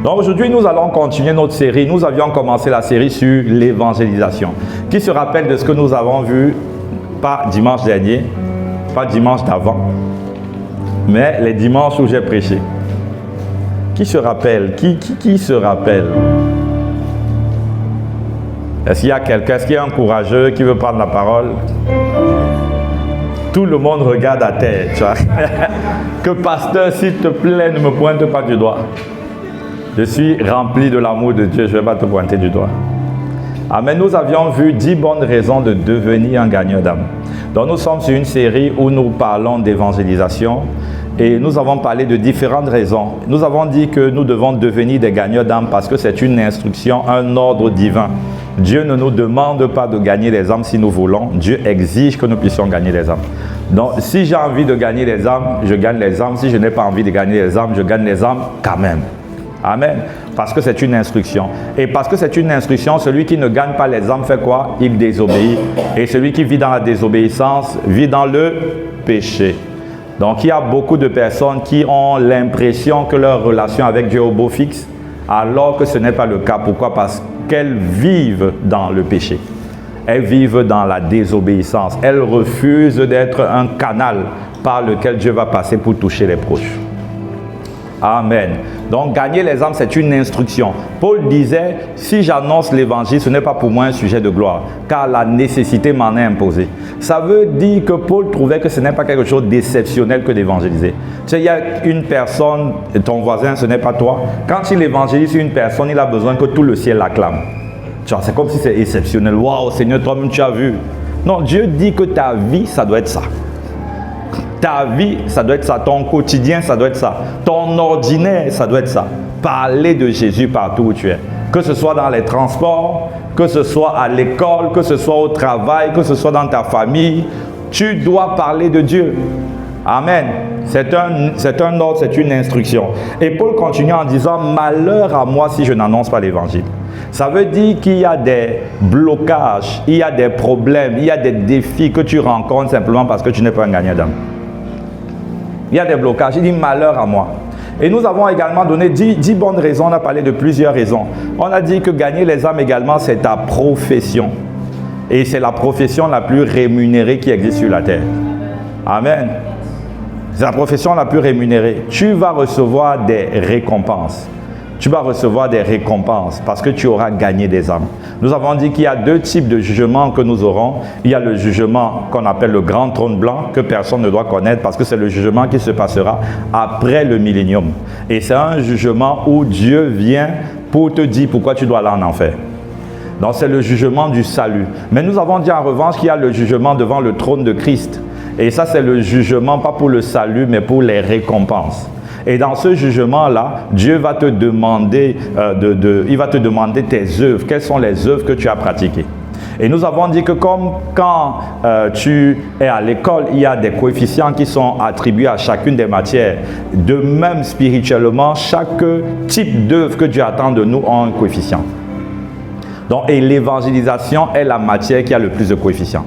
Donc aujourd'hui, nous allons continuer notre série. Nous avions commencé la série sur l'évangélisation. Qui se rappelle de ce que nous avons vu, pas dimanche dernier, pas dimanche d'avant, mais les dimanches où j'ai prêché? Qui se rappelle? Qui se rappelle? Est-ce qu'il y a quelqu'un, est-ce qu'il y a un courageux qui veut prendre la parole? Tout le monde regarde à terre, tu vois. Que pasteur, s'il te plaît, ne me pointe pas du doigt. Je suis rempli de l'amour de Dieu, je ne vais pas te pointer du doigt. Amen. Nous avions vu 10 bonnes raisons de devenir un gagneur d'âme. Donc nous sommes sur une série où nous parlons d'évangélisation et nous avons parlé de différentes raisons. Nous avons dit que nous devons devenir des gagneurs d'âme parce que c'est une instruction, un ordre divin. Dieu ne nous demande pas de gagner les âmes si nous voulons. Dieu exige que nous puissions gagner les âmes. Donc, si j'ai envie de gagner les âmes, je gagne les âmes. Si je n'ai pas envie de gagner les âmes, je gagne les âmes quand même. Amen. Parce que c'est une instruction. Et parce que c'est une instruction, celui qui ne gagne pas les âmes fait quoi? Il désobéit. Et celui qui vit dans la désobéissance vit dans le péché. Donc, il y a beaucoup de personnes qui ont l'impression que leur relation avec Dieu est au beau fixe, alors que ce n'est pas le cas. Pourquoi? Parce qu'elles vivent dans le péché. Elles vivent dans la désobéissance. Elles refusent d'être un canal par lequel Dieu va passer pour toucher les proches. Amen. Donc, gagner les âmes, c'est une instruction. Paul disait, si j'annonce l'évangile, ce n'est pas pour moi un sujet de gloire, car la nécessité m'en est imposée. Ça veut dire que Paul trouvait que ce n'est pas quelque chose d'exceptionnel que d'évangéliser. Tu sais, il y a une personne, ton voisin, ce n'est pas toi. Quand il évangélise une personne, il a besoin que tout le ciel l'acclame. Tu vois, c'est comme si c'est exceptionnel. Waouh, Seigneur, toi-même, tu as vu. Non, Dieu dit que ta vie, ça doit être ça. Ta vie, ça doit être ça. Ton quotidien, ça doit être ça. Ton ordinaire, ça doit être ça. Parler de Jésus partout où tu es. Que ce soit dans les transports, que ce soit à l'école, que ce soit au travail, que ce soit dans ta famille. Tu dois parler de Dieu. Amen. C'est un ordre, c'est une instruction. Et Paul continue en disant, malheur à moi si je n'annonce pas l'évangile. Ça veut dire qu'il y a des blocages, il y a des problèmes, il y a des défis que tu rencontres simplement parce que tu n'es pas un gagnant d'âme. Il y a des blocages. Il dit malheur à moi. Et nous avons également donné 10 bonnes raisons. On a parlé de plusieurs raisons. On a dit que gagner les âmes également, c'est ta profession. Et c'est la profession la plus rémunérée qui existe sur la terre. Amen. C'est la profession la plus rémunérée. Tu vas recevoir des récompenses. Tu vas recevoir des récompenses parce que tu auras gagné des âmes. Nous avons dit qu'il y a 2 types de jugements que nous aurons. Il y a le jugement qu'on appelle le grand trône blanc, que personne ne doit connaître parce que c'est le jugement qui se passera après le millénium. Et c'est un jugement où Dieu vient pour te dire pourquoi tu dois aller en enfer. Donc c'est le jugement du salut. Mais nous avons dit en revanche qu'il y a le jugement devant le trône de Christ. Et ça c'est le jugement pas pour le salut mais pour les récompenses. Et dans ce jugement-là, Dieu va te demander, il va te demander tes œuvres. Quelles sont les œuvres que tu as pratiquées? Et nous avons dit que comme quand tu es à l'école, il y a des coefficients qui sont attribués à chacune des matières. De même, spirituellement, chaque type d'œuvre que Dieu attend de nous a un coefficient. Donc, et l'évangélisation est la matière qui a le plus de coefficients.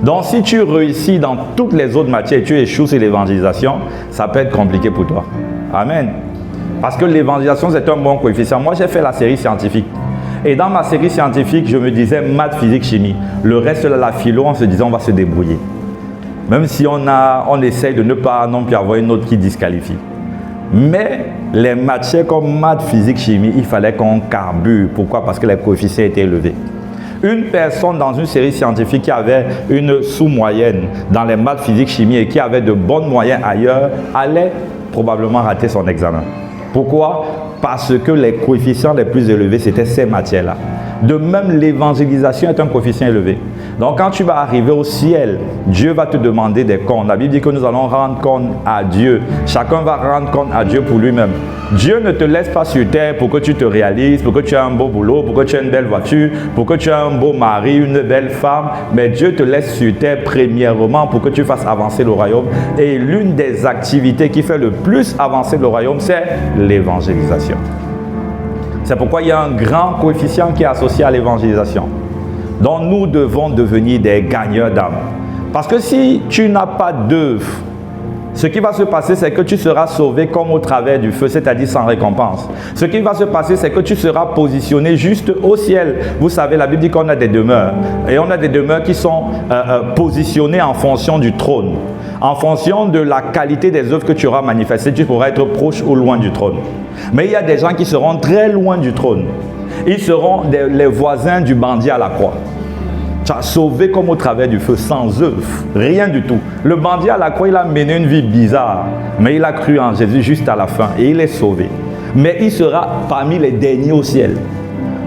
Donc, si tu réussis dans toutes les autres matières et tu échoues sur l'évangélisation, ça peut être compliqué pour toi. Amen. Parce que l'évangélisation, c'est un bon coefficient. Moi, j'ai fait la série scientifique. Et dans ma série scientifique, je me disais maths, physique, chimie. Le reste, la philo, on se disait, on va se débrouiller. Même si on essaye de ne pas non plus avoir une note qui disqualifie. Mais les matières comme maths, physique, chimie, il fallait qu'on carbure. Pourquoi? Parce que les coefficients étaient élevés. Une personne dans une série scientifique qui avait une sous-moyenne dans les maths, physique, chimie et qui avait de bonnes moyennes ailleurs, allait probablement rater son examen. Pourquoi? Parce que les coefficients les plus élevés, c'était ces matières-là. De même, l'évangélisation est un coefficient élevé. Donc, quand tu vas arriver au ciel, Dieu va te demander des comptes. La Bible dit que nous allons rendre compte à Dieu. Chacun va rendre compte à Dieu pour lui-même. Dieu ne te laisse pas sur terre pour que tu te réalises, pour que tu aies un beau boulot, pour que tu aies une belle voiture, pour que tu aies un beau mari, une belle femme. Mais Dieu te laisse sur terre premièrement pour que tu fasses avancer le royaume. Et l'une des activités qui fait le plus avancer le royaume, c'est l'évangélisation. C'est pourquoi il y a un grand coefficient qui est associé à l'évangélisation. Donc nous devons devenir des gagneurs d'âme. Parce que si tu n'as pas d'œuvre, Ce qui va se passer, c'est que tu seras sauvé comme au travers du feu, c'est-à-dire sans récompense. Ce qui va se passer, c'est que tu seras positionné juste au ciel. Vous savez, la Bible dit qu'on a des demeures. Et on a des demeures qui sont positionnées en fonction du trône. En fonction de la qualité des œuvres que tu auras manifestées, tu pourras être proche ou loin du trône. Mais il y a des gens qui seront très loin du trône. Ils seront les voisins du bandit à la croix. Tu as sauvé comme au travers du feu, sans œuvre, rien du tout. Le bandit à la croix, il a mené une vie bizarre, mais il a cru en Jésus juste à la fin et il est sauvé. Mais il sera parmi les derniers au ciel.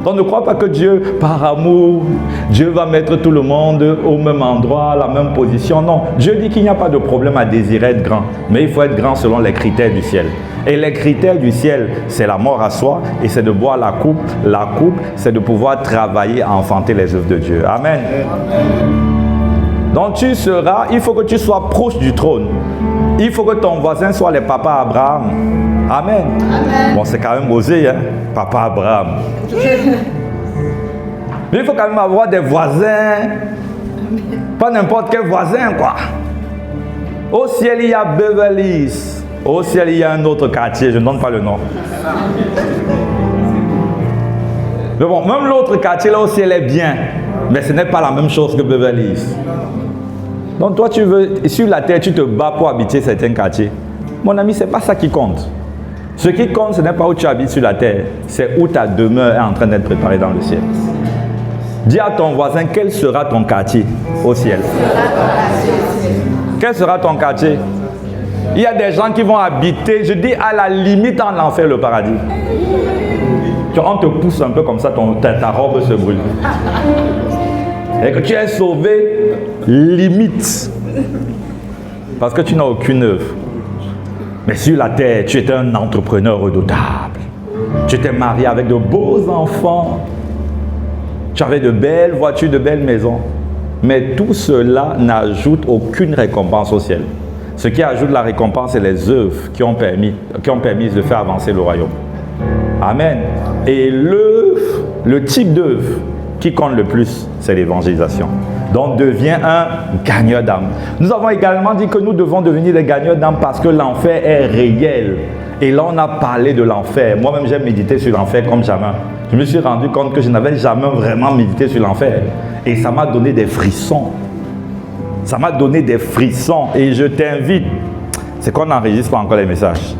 Donc ne crois pas que Dieu, par amour, Dieu va mettre tout le monde au même endroit, à la même position. Non, Dieu dit qu'il n'y a pas de problème à désirer être grand, mais il faut être grand selon les critères du ciel. Et les critères du ciel, c'est la mort à soi et c'est de boire la coupe. La coupe, c'est de pouvoir travailler à enfanter les œuvres de Dieu. Amen. Donc tu seras, il faut que tu sois proche du trône. Il faut que ton voisin soit le papa Abraham. Amen. Amen. Bon, c'est quand même osé, hein, papa Abraham. Mais il faut quand même avoir des voisins. Pas n'importe quel voisin, quoi. Au ciel, il y a Beverly Hills. Au ciel, il y a un autre quartier, je ne donne pas le nom. Mais bon, même l'autre quartier là au ciel est bien, mais ce n'est pas la même chose que Beverly Hills. Donc toi, tu veux, sur la terre, tu te bats pour habiter certains quartiers. Mon ami, ce n'est pas ça qui compte. Ce qui compte, ce n'est pas où tu habites sur la terre, c'est où ta demeure est en train d'être préparée dans le ciel. Dis à ton voisin, quel sera ton quartier au ciel? Quel sera ton quartier? Il y a des gens qui vont habiter, je dis à la limite en enfer le paradis. On te pousse un peu comme ça, ta robe se brûle. Et que tu es sauvé, limite. Parce que tu n'as aucune œuvre. Mais sur la terre, tu étais un entrepreneur redoutable. Tu étais marié avec de beaux enfants. Tu avais de belles voitures, de belles maisons. Mais tout cela n'ajoute aucune récompense au ciel. Ce qui ajoute la récompense, c'est les œuvres qui ont permis de faire avancer le royaume. Amen. Et l'œuvre, le type d'œuvre qui compte le plus, c'est l'évangélisation. Donc, deviens un gagneur d'âme. Nous avons également dit que nous devons devenir des gagneurs d'âme parce que l'enfer est réel. Et là, on a parlé de l'enfer. Moi-même, j'ai médité sur l'enfer comme jamais. Je me suis rendu compte que je n'avais jamais vraiment médité sur l'enfer. Et ça m'a donné des frissons. Ça m'a donné des frissons et je t'invite, c'est qu'on n'enregistre pas encore les messages.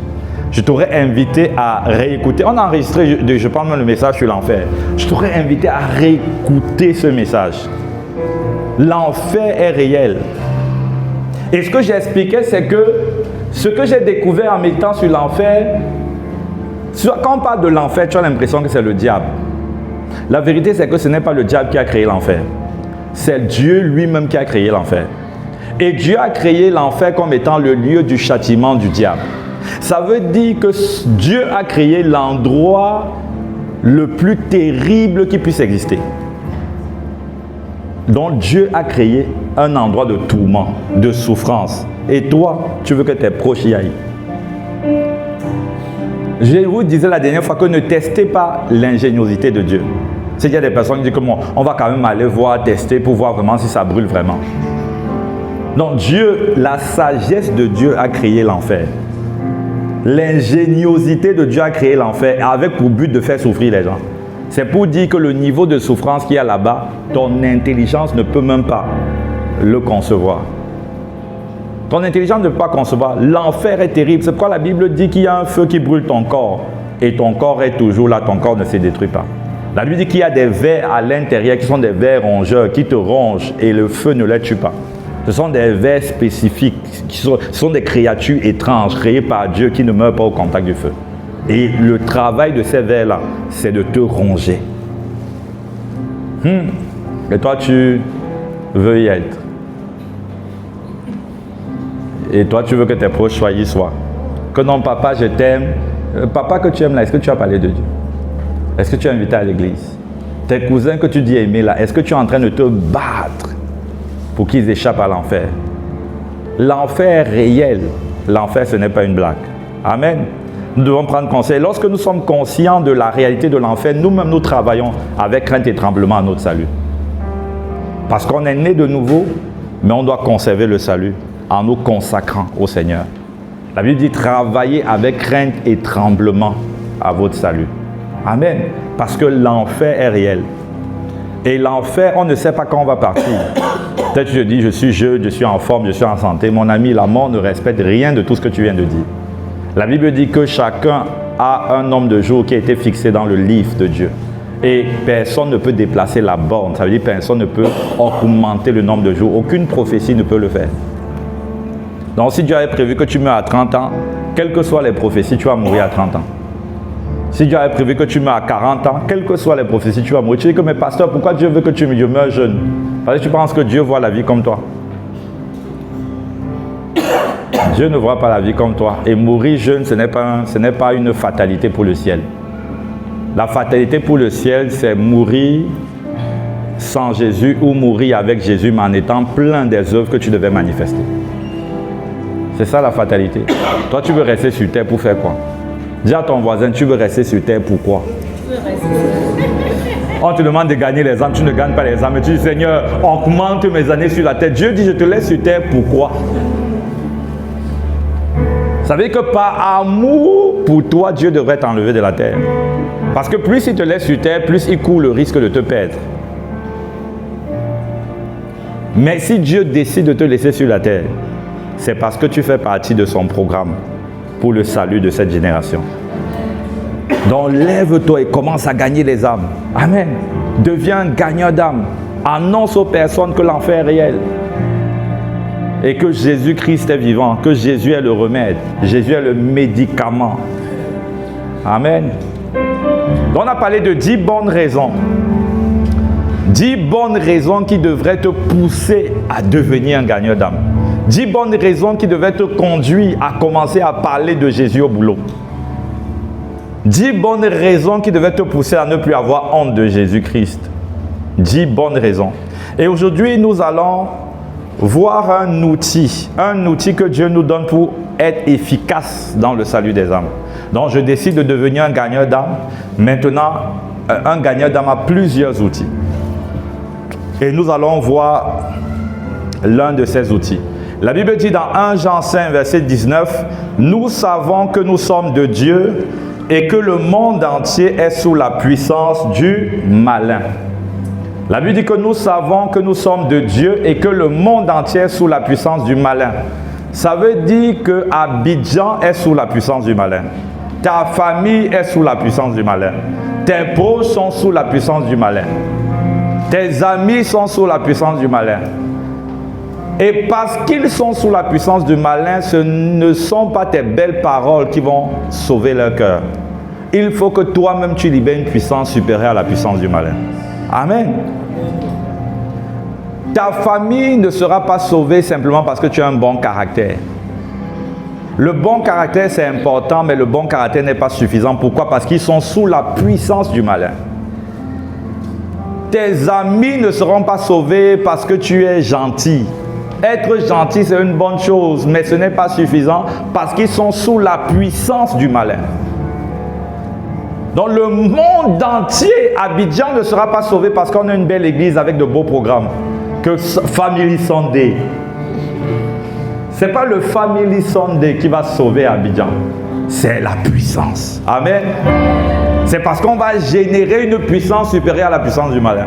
Je t'aurais invité à réécouter. On a enregistré, je parle même le message sur l'enfer. Je t'aurais invité à réécouter ce message. L'enfer est réel. Et ce que j'expliquais, c'est que ce que j'ai découvert en méditant sur l'enfer, quand on parle de l'enfer, tu as l'impression que c'est le diable. La vérité, c'est que ce n'est pas le diable qui a créé l'enfer. C'est Dieu lui-même qui a créé l'enfer. Et Dieu a créé l'enfer comme étant le lieu du châtiment du diable. Ça veut dire que Dieu a créé l'endroit le plus terrible qui puisse exister. Donc Dieu a créé un endroit de tourment, de souffrance. Et toi, tu veux que tes proches y aillent. Je vous disais la dernière fois que ne testez pas l'ingéniosité de Dieu. C'est qu'il y a des personnes qui disent que bon, on va quand même aller voir, tester pour voir vraiment si ça brûle vraiment. Donc Dieu, la sagesse de Dieu a créé l'enfer. L'ingéniosité de Dieu a créé l'enfer avec pour but de faire souffrir les gens. C'est pour dire que le niveau de souffrance qu'il y a là-bas, ton intelligence ne peut même pas le concevoir. Ton intelligence ne peut pas concevoir. L'enfer est terrible. C'est pourquoi la Bible dit qu'il y a un feu qui brûle ton corps. Et ton corps est toujours là, ton corps ne se détruit pas. La Bible dit qu'il y a des vers à l'intérieur qui sont des vers rongeurs, qui te rongent et le feu ne les tue pas. Ce sont des vers spécifiques, ce sont des créatures étranges créées par Dieu qui ne meurent pas au contact du feu. Et le travail de ces vers-là, c'est de te ronger. Et toi, tu veux y être. Et toi, tu veux que tes proches y soient. Que non, papa, je t'aime. Papa que tu aimes là, est-ce que tu as parlé de Dieu? Est-ce que tu es invité à l'église? Tes cousins que tu dis aimer là, est-ce que tu es en train de te battre pour qu'ils échappent à l'enfer? L'enfer est réel. L'enfer, ce n'est pas une blague. Amen. Nous devons prendre conseil. Lorsque nous sommes conscients de la réalité de l'enfer, nous-mêmes, nous travaillons avec crainte et tremblement à notre salut. Parce qu'on est né de nouveau, mais on doit conserver le salut en nous consacrant au Seigneur. La Bible dit travaillez avec crainte et tremblement à votre salut. Amen. Parce que l'enfer est réel. Et l'enfer, on ne sait pas quand on va partir. Peut-être tu te dis, je suis jeune, je suis en forme, je suis en santé. Mon ami, la mort ne respecte rien de tout ce que tu viens de dire. La Bible dit que chacun a un nombre de jours qui a été fixé dans le livre de Dieu. Et personne ne peut déplacer la borne. Ça veut dire que personne ne peut augmenter le nombre de jours. Aucune prophétie ne peut le faire. Donc si Dieu avait prévu que tu meurs à 30 ans, quelles que soient les prophéties, tu vas mourir à 30 ans. Si Dieu avait prévu que tu meurs à 40 ans, quelles que soient les prophéties, tu vas mourir. Tu dis que, mais pasteur, pourquoi Dieu veut que tu meurs jeune? Parce que tu penses que Dieu voit la vie comme toi. Dieu ne voit pas la vie comme toi. Et mourir jeune, ce n'est pas une fatalité pour le ciel. La fatalité pour le ciel, c'est mourir sans Jésus ou mourir avec Jésus, mais en étant plein des œuvres que tu devais manifester. C'est ça la fatalité. Toi, tu veux rester sur terre pour faire quoi? Dis à ton voisin, tu veux rester sur terre pourquoi? On te demande de gagner les âmes, tu ne gagnes pas les âmes. Tu dis, Seigneur, augmente mes années sur la terre. Dieu dit, je te laisse sur terre pourquoi? Ça veut dire que par amour pour toi, Dieu devrait t'enlever de la terre. Parce que plus il te laisse sur terre, plus il court le risque de te perdre. Mais si Dieu décide de te laisser sur la terre, c'est parce que tu fais partie de son programme pour le salut de cette génération. Donc lève-toi et commence à gagner les âmes. Amen. Deviens un gagneur d'âmes. Annonce aux personnes que l'enfer est réel. Et que Jésus-Christ est vivant, que Jésus est le remède, Jésus est le médicament. Amen. Donc on a parlé de 10 bonnes raisons. 10 bonnes raisons qui devraient te pousser à devenir un gagneur d'âme. 10 bonnes raisons qui devraient te conduire à commencer à parler de Jésus au boulot. 10 bonnes raisons qui devraient te pousser à ne plus avoir honte de Jésus-Christ. 10 bonnes raisons. Et aujourd'hui, nous allons voir un outil que Dieu nous donne pour être efficace dans le salut des âmes. Donc je décide de devenir un gagneur d'âme. Maintenant, un gagneur d'âme a plusieurs outils. Et nous allons voir l'un de ces outils. La Bible dit dans 1 Jean 5, verset 19, « Nous savons que nous sommes de Dieu et que le monde entier est sous la puissance du malin. » La Bible dit que nous savons que nous sommes de Dieu et que le monde entier est sous la puissance du malin. Ça veut dire que Abidjan est sous la puissance du malin. Ta famille est sous la puissance du malin. Tes proches sont sous la puissance du malin. Tes amis sont sous la puissance du malin. Et parce qu'ils sont sous la puissance du malin, ce ne sont pas tes belles paroles qui vont sauver leur cœur. Il faut que toi-même tu libères une puissance supérieure à la puissance du malin. Amen. Ta famille ne sera pas sauvée simplement parce que tu as un bon caractère. Le bon caractère, c'est important, mais le bon caractère n'est pas suffisant. Pourquoi? Parce qu'ils sont sous la puissance du malin. Tes amis ne seront pas sauvés parce que tu es gentil. Être gentil, c'est une bonne chose, mais ce n'est pas suffisant parce qu'ils sont sous la puissance du malin. Donc le monde entier, Abidjan ne sera pas sauvé parce qu'on a une belle église avec de beaux programmes. Que Family Sunday. Ce n'est pas le Family Sunday qui va sauver Abidjan. C'est la puissance. Amen. C'est parce qu'on va générer une puissance supérieure à la puissance du malin.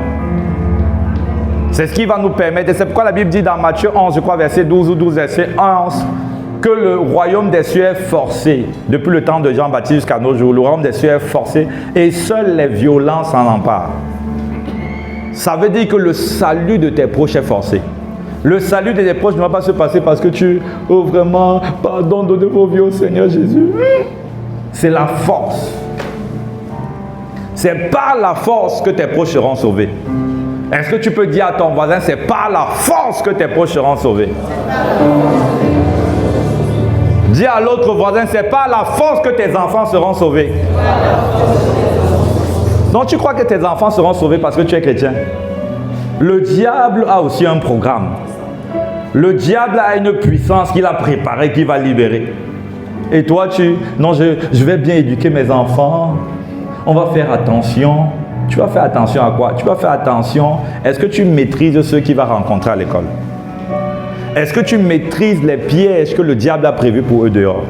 C'est ce qui va nous permettre. Et c'est pourquoi la Bible dit dans Matthieu 11, je crois, verset 12 ou 12, verset 11, que le royaume des cieux est forcé. Depuis le temps de Jean-Baptiste jusqu'à nos jours, le royaume des cieux est forcé et seuls les violents s'en emparent. Ça veut dire que le salut de tes proches est forcé. Le salut de tes proches ne va pas se passer parce que tu, oh vraiment, pardon, donnez vos vies au Seigneur Jésus. C'est la force. C'est par la force que tes proches seront sauvés. Est-ce que tu peux dire à ton voisin, c'est par la force que tes proches seront sauvés? Dis à l'autre voisin, c'est par la force que tes enfants seront sauvés. Donc tu crois que tes enfants seront sauvés parce que tu es chrétien? Le diable a aussi un programme. Le diable a une puissance qu'il a préparée, qu'il va libérer. Et toi, non, je vais bien éduquer mes enfants. On va faire attention. Tu vas faire attention à quoi? Tu vas faire attention. Est-ce que tu maîtrises ceux qu'il va rencontrer à l'école? Est-ce que tu maîtrises les pièges que le diable a prévus pour eux dehors?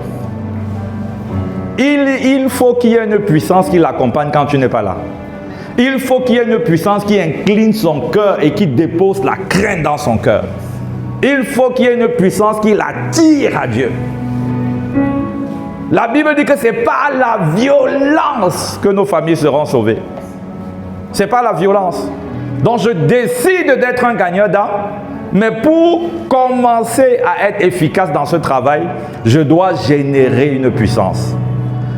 Il faut qu'il y ait une puissance qui l'accompagne quand tu n'es pas là. Il faut qu'il y ait une puissance qui incline son cœur et qui dépose la crainte dans son cœur. Il faut qu'il y ait une puissance qui l'attire à Dieu. La Bible dit que ce n'est pas la violence que nos familles seront sauvées. Ce n'est pas la violence. Donc je décide d'être un gagneur d'âme, mais pour commencer à être efficace dans ce travail, je dois générer une puissance.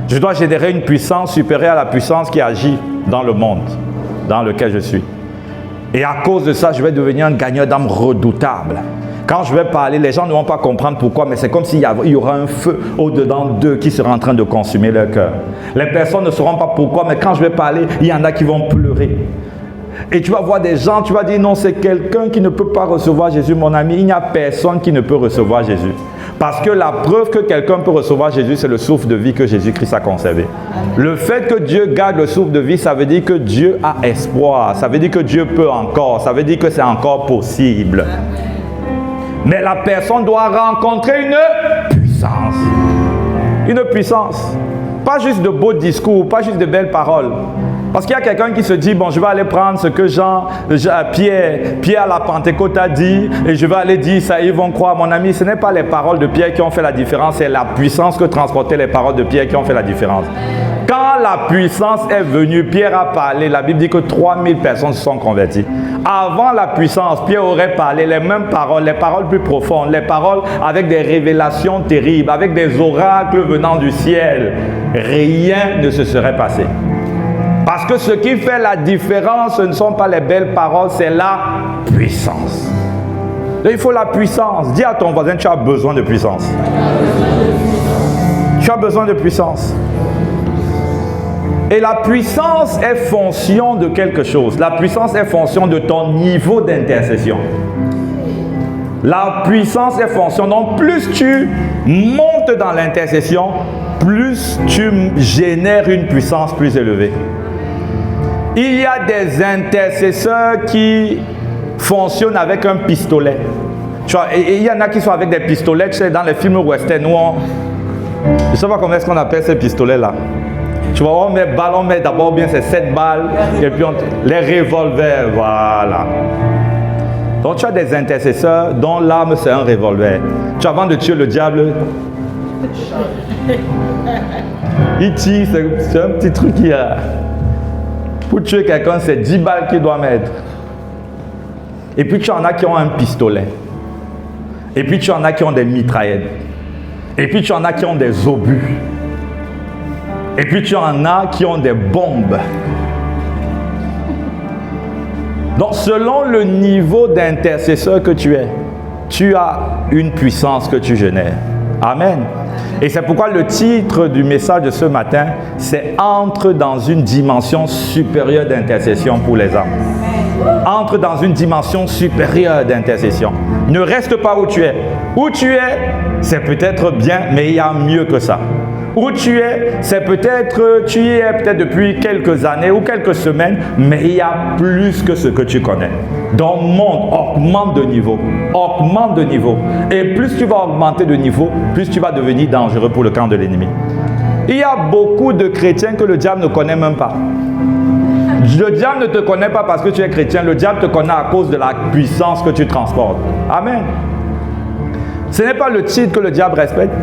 Je dois générer une puissance supérieure à la puissance qui agit dans le monde dans lequel je suis. Et à cause de ça, je vais devenir un gagneur d'âme redoutable. Quand je vais parler, les gens ne vont pas comprendre pourquoi, mais c'est comme s'il y aura un feu au-dedans d'eux qui sera en train de consumer leur cœur. Les personnes ne sauront pas pourquoi, mais quand je vais parler, il y en a qui vont pleurer. Et tu vas voir des gens, tu vas dire non, c'est quelqu'un qui ne peut pas recevoir Jésus, mon ami. Il n'y a personne qui ne peut recevoir Jésus. Parce que la preuve que quelqu'un peut recevoir Jésus, c'est le souffle de vie que Jésus-Christ a conservé. Le fait que Dieu garde le souffle de vie, ça veut dire que Dieu a espoir. Ça veut dire que Dieu peut encore. Ça veut dire que c'est encore possible. Mais la personne doit rencontrer une puissance. Une puissance. Pas juste de beaux discours, pas juste de belles paroles. Parce qu'il y a quelqu'un qui se dit, bon, je vais aller prendre ce que Pierre à la Pentecôte a dit, et je vais aller dire ça, ils vont croire. Mon ami, ce n'est pas les paroles de Pierre qui ont fait la différence, c'est la puissance que transportaient les paroles de Pierre qui ont fait la différence. Quand la puissance est venue, Pierre a parlé, la Bible dit que 3000 personnes se sont converties. Avant la puissance, Pierre aurait parlé les mêmes paroles, les paroles plus profondes, les paroles avec des révélations terribles, avec des oracles venant du ciel. Rien ne se serait passé. Parce que ce qui fait la différence, ce ne sont pas les belles paroles, c'est la puissance. Donc, il faut la puissance. Dis à ton voisin, tu as besoin de puissance. Tu as besoin de puissance. Et la puissance est fonction de quelque chose. La puissance est fonction de ton niveau d'intercession. La puissance est fonction. Donc, plus tu montes dans l'intercession, plus tu génères une puissance plus élevée. Il y a des intercesseurs qui fonctionnent avec un pistolet. Tu vois, et il y en a qui sont avec des pistolets, tu sais, dans les films western où je ne sais pas comment est-ce qu'on appelle ces pistolets-là. Tu vois, on met balle, on met d'abord bien c'est 7 balles, et puis les revolvers, voilà. Donc tu as des intercesseurs dont l'arme c'est un revolver. Tu vois, avant de tuer le diable, il tire, c'est un petit truc qui a... Pour tuer quelqu'un, c'est 10 balles qu'il doit mettre. Et puis tu en as qui ont un pistolet. Et puis tu en as qui ont des mitraillettes. Et puis tu en as qui ont des obus. Et puis tu en as qui ont des bombes. Donc selon le niveau d'intercesseur que tu es, tu as une puissance que tu génères. Amen. Et c'est pourquoi le titre du message de ce matin, c'est « Entre dans une dimension supérieure d'intercession pour les âmes ». Entre dans une dimension supérieure d'intercession. Ne reste pas où tu es. Où tu es, c'est peut-être bien, mais il y a mieux que ça. Où tu es, c'est peut-être, tu y es peut-être depuis quelques années ou quelques semaines, mais il y a plus que ce que tu connais. Donc monte, augmente de niveau, augmente de niveau. Et plus tu vas augmenter de niveau, plus tu vas devenir dangereux pour le camp de l'ennemi. Il y a beaucoup de chrétiens que le diable ne connaît même pas. Le diable ne te connaît pas parce que tu es chrétien, le diable te connaît à cause de la puissance que tu transportes. Amen. Ce n'est pas le titre que le diable respecte.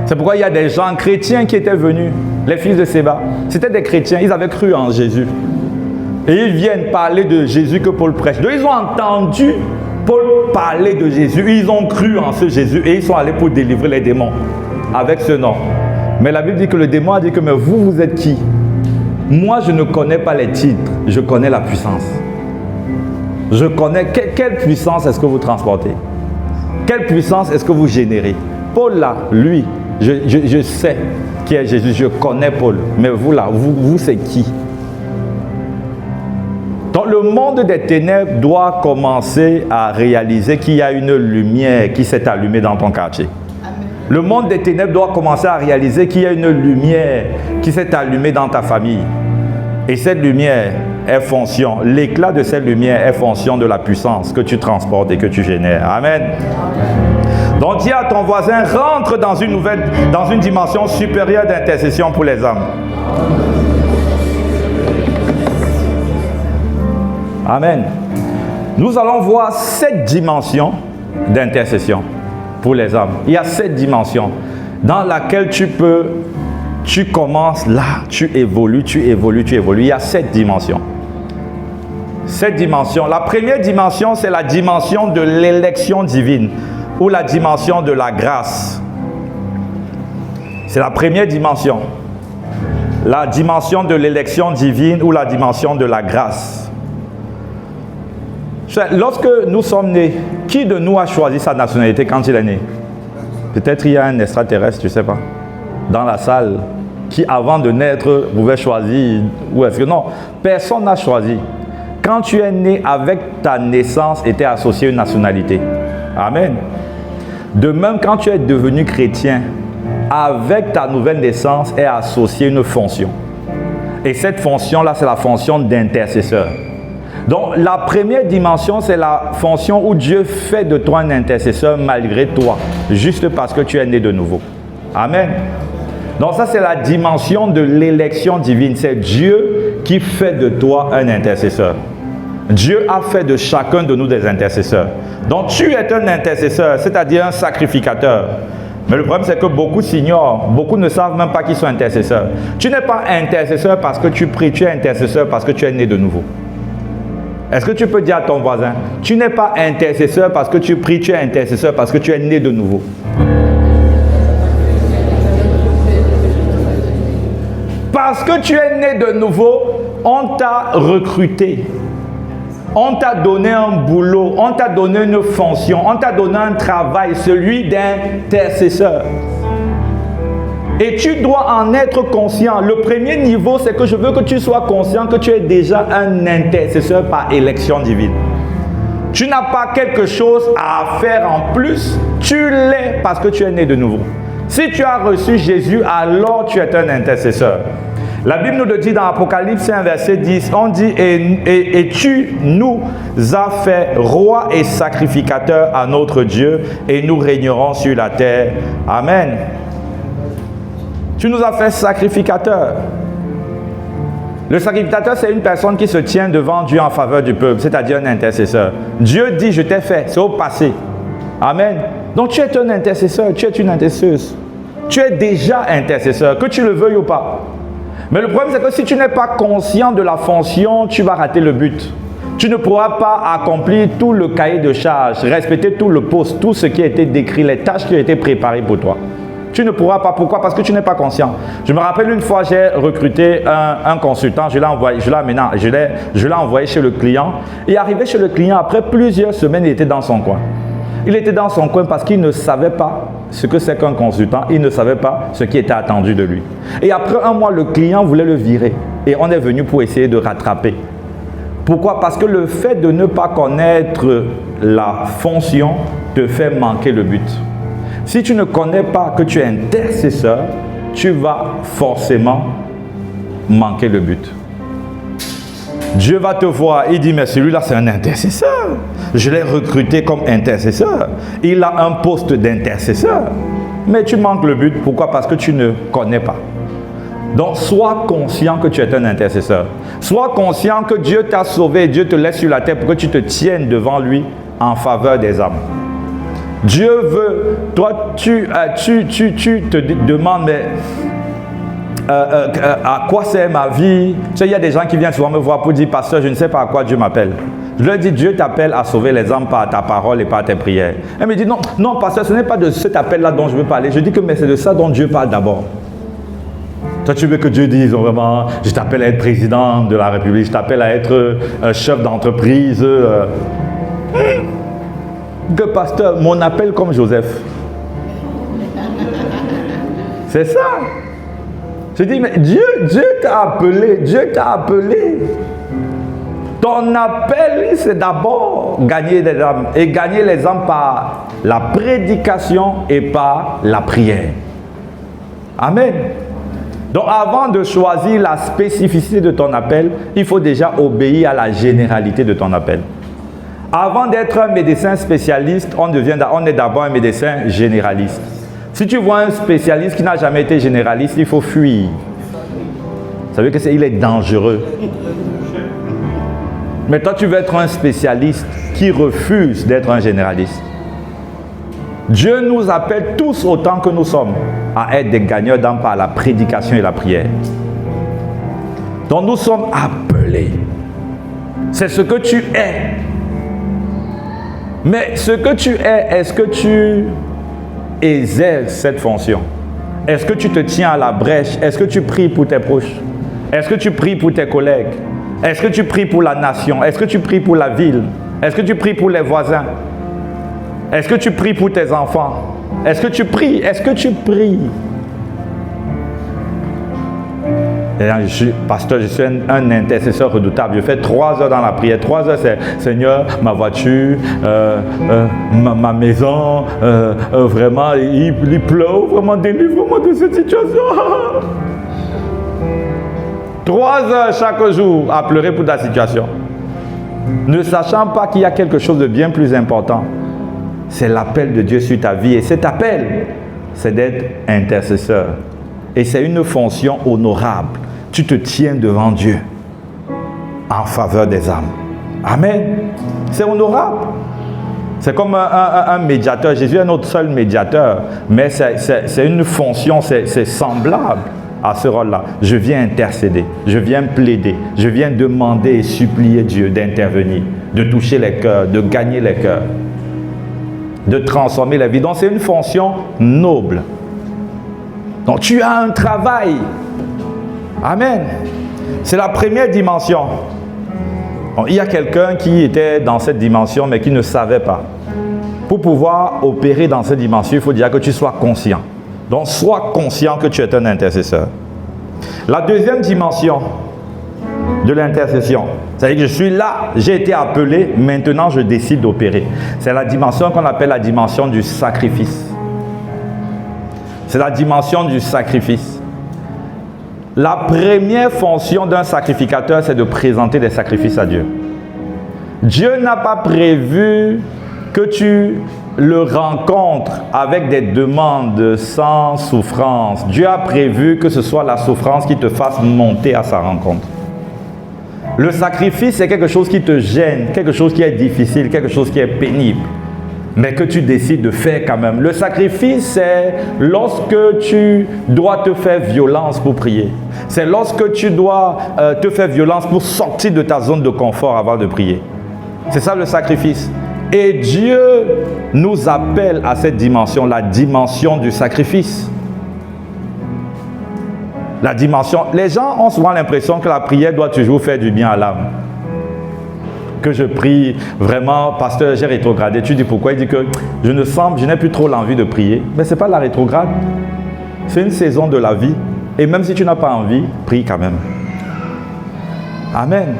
C'est pourquoi il y a des gens chrétiens qui étaient venus, les fils de Séba. C'était des chrétiens, ils avaient cru en Jésus. Et ils viennent parler de Jésus que Paul prêche. Donc ils ont entendu Paul parler de Jésus, ils ont cru en ce Jésus et ils sont allés pour délivrer les démons avec ce nom. Mais la Bible dit que le démon a dit que mais vous êtes qui? Moi je ne connais pas les titres, je connais la puissance. Je connais quelle puissance est-ce que vous transportez? Quelle puissance est-ce que vous générez? Paul là, lui, je sais qui est Jésus, je connais Paul. Mais vous là, vous c'est qui? Donc le monde des ténèbres doit commencer à réaliser qu'il y a une lumière qui s'est allumée dans ton quartier. Amen. Le monde des ténèbres doit commencer à réaliser qu'il y a une lumière qui s'est allumée dans ta famille. Et cette lumière est fonction, l'éclat de cette lumière est fonction de la puissance que tu transportes et que tu génères. Amen. Donc dis à ton voisin, rentre dans une dimension supérieure d'intercession pour les âmes. Amen. Nous allons voir 7 dimensions d'intercession pour les âmes. Il y a 7 dimensions dans laquelle tu commences là, tu évolues. Il y a 7 dimensions. 7 dimensions. La première dimension, c'est la dimension de l'élection divine ou la dimension de la grâce. C'est la première dimension. La dimension de l'élection divine ou la dimension de la grâce. Lorsque nous sommes nés, qui de nous a choisi sa nationalité quand il est né? Peut-être il y a un extraterrestre, tu ne sais pas, dans la salle, qui avant de naître pouvait choisir. Ou est-ce que non? Personne n'a choisi. Quand tu es né, avec ta naissance était associée une nationalité. Amen. De même, quand tu es devenu chrétien, avec ta nouvelle naissance est associée une fonction. Et cette fonction-là, c'est la fonction d'intercesseur. Donc, la première dimension, c'est la fonction où Dieu fait de toi un intercesseur malgré toi, juste parce que tu es né de nouveau. Amen. Donc, ça, c'est la dimension de l'élection divine. C'est Dieu qui fait de toi un intercesseur. Dieu a fait de chacun de nous des intercesseurs. Donc, tu es un intercesseur, c'est-à-dire un sacrificateur. Mais le problème, c'est que beaucoup s'ignorent. Beaucoup ne savent même pas qu'ils sont intercesseurs. Tu n'es pas intercesseur parce que tu pries, tu es intercesseur parce que tu es né de nouveau. Est-ce que tu peux dire à ton voisin, tu n'es pas intercesseur parce que tu pries, tu es intercesseur parce que tu es né de nouveau. Parce que tu es né de nouveau, on t'a recruté. On t'a donné un boulot, on t'a donné une fonction, on t'a donné un travail, celui d'intercesseur. Et tu dois en être conscient. Le premier niveau, c'est que je veux que tu sois conscient que tu es déjà un intercesseur par élection divine. Tu n'as pas quelque chose à faire en plus, tu l'es parce que tu es né de nouveau. Si tu as reçu Jésus, alors tu es un intercesseur. La Bible nous le dit dans Apocalypse 1, verset 10, on dit « Et tu nous as fait rois et sacrificateurs à notre Dieu, et nous régnerons sur la terre. » Amen. Tu nous as fait sacrificateurs. Le sacrificateur, c'est une personne qui se tient devant Dieu en faveur du peuple, c'est-à-dire un intercesseur. Dieu dit « Je t'ai fait », c'est au passé. Amen. Donc tu es un intercesseur, tu es une intercesseuse. Tu es déjà intercesseur, que tu le veuilles ou pas. Mais le problème, c'est que si tu n'es pas conscient de la fonction, tu vas rater le but. Tu ne pourras pas accomplir tout le cahier de charges, respecter tout le poste, tout ce qui a été décrit, les tâches qui ont été préparées pour toi. Tu ne pourras pas. Pourquoi? Parce que tu n'es pas conscient. Je me rappelle une fois, j'ai recruté un consultant, je l'ai envoyé chez le client. Et arrivé chez le client, après plusieurs semaines, il était dans son coin. Il était dans son coin parce qu'il ne savait pas ce que c'est qu'un consultant. Il ne savait pas ce qui était attendu de lui. Et après un mois, le client voulait le virer. Et on est venu pour essayer de rattraper. Pourquoi? Parce que le fait de ne pas connaître la fonction te fait manquer le but. Si tu ne connais pas que tu es intercesseur, tu vas forcément manquer le but. Dieu va te voir, il dit, mais celui-là c'est un intercesseur. Je l'ai recruté comme intercesseur. Il a un poste d'intercesseur. Mais tu manques le but. Pourquoi? Parce que tu ne connais pas. Donc, sois conscient que tu es un intercesseur. Sois conscient que Dieu t'a sauvé et Dieu te laisse sur la terre pour que tu te tiennes devant lui en faveur des âmes. Dieu veut, toi, tu te demandes, mais à quoi sert ma vie? Tu sais, il y a des gens qui viennent souvent me voir pour dire, pasteur, je ne sais pas à quoi Dieu m'appelle. Je leur dis, Dieu t'appelle à sauver les âmes par ta parole et par tes prières. Elle me dit, non, pasteur, ce n'est pas de cet appel-là dont je veux parler. Je dis que mais c'est de ça dont Dieu parle d'abord. Toi, tu veux que Dieu dise vraiment, je t'appelle à être président de la République, je t'appelle à être chef d'entreprise. Que pasteur, mon appel comme Joseph. C'est ça. Je dis, mais Dieu t'a appelé, Dieu t'a appelé. Ton appel, c'est d'abord gagner des âmes. Et gagner les âmes par la prédication et par la prière. Amen. Donc avant de choisir la spécificité de ton appel, il faut déjà obéir à la généralité de ton appel. Avant d'être un médecin spécialiste, on est d'abord un médecin généraliste. Si tu vois un spécialiste qui n'a jamais été généraliste, il faut fuir. Vous savez qu'il est dangereux. Mais toi, tu veux être un spécialiste qui refuse d'être un généraliste. Dieu nous appelle tous autant que nous sommes à être des gagneurs d'âme par la prédication et la prière. Donc nous sommes appelés. C'est ce que tu es. Mais ce que tu es, est-ce que tu exerces cette fonction? Est-ce que tu te tiens à la brèche? Est-ce que tu pries pour tes proches? Est-ce que tu pries pour tes collègues? Est-ce que tu pries pour la nation? Est-ce que tu pries pour la ville? Est-ce que tu pries pour les voisins? Est-ce que tu pries pour tes enfants? Est-ce que tu pries? Est-ce que tu pries? Pasteur, je suis un intercesseur redoutable. Je fais 3 heures dans la prière. 3 heures, c'est Seigneur, ma voiture, ma maison, vraiment, il pleut, vraiment, délivre-moi de cette situation. 3 heures chaque jour à pleurer pour ta situation. Ne sachant pas qu'il y a quelque chose de bien plus important. C'est l'appel de Dieu sur ta vie. Et cet appel, c'est d'être intercesseur. Et c'est une fonction honorable. Tu te tiens devant Dieu en faveur des âmes. Amen. C'est honorable. C'est comme un médiateur. Jésus est notre seul médiateur. Mais c'est une fonction, c'est semblable à ce rôle-là. Je viens intercéder. Je viens plaider. Je viens demander et supplier Dieu d'intervenir, de toucher les cœurs, de gagner les cœurs, de transformer la vie. Donc c'est une fonction noble. Donc tu as un travail. Amen. C'est la première dimension. Donc, il y a quelqu'un qui était dans cette dimension mais qui ne savait pas. Pour pouvoir opérer dans cette dimension, il faut dire que tu sois conscient. Donc sois conscient que tu es un intercesseur. La deuxième dimension de l'intercession, c'est-à-dire que je suis là, j'ai été appelé, maintenant je décide d'opérer. C'est la dimension qu'on appelle la dimension du sacrifice. C'est la dimension du sacrifice. La première fonction d'un sacrificateur, c'est de présenter des sacrifices à Dieu. Dieu n'a pas prévu que tu le rencontres avec des demandes sans souffrance. Dieu a prévu que ce soit la souffrance qui te fasse monter à sa rencontre. Le sacrifice, c'est quelque chose qui te gêne, quelque chose qui est difficile, quelque chose qui est pénible, mais que tu décides de faire quand même. Le sacrifice, c'est lorsque tu dois te faire violence pour prier. C'est lorsque tu dois te faire violence pour sortir de ta zone de confort avant de prier. C'est ça le sacrifice. Et Dieu nous appelle à cette dimension, la dimension du sacrifice. La dimension. Les gens ont souvent l'impression que la prière doit toujours faire du bien à l'âme. Que je prie vraiment, pasteur, j'ai rétrogradé. Tu dis pourquoi? Il dit que je n'ai plus trop l'envie de prier. Mais ce n'est pas la rétrograde. C'est une saison de la vie. Et même si tu n'as pas envie, prie quand même. Amen.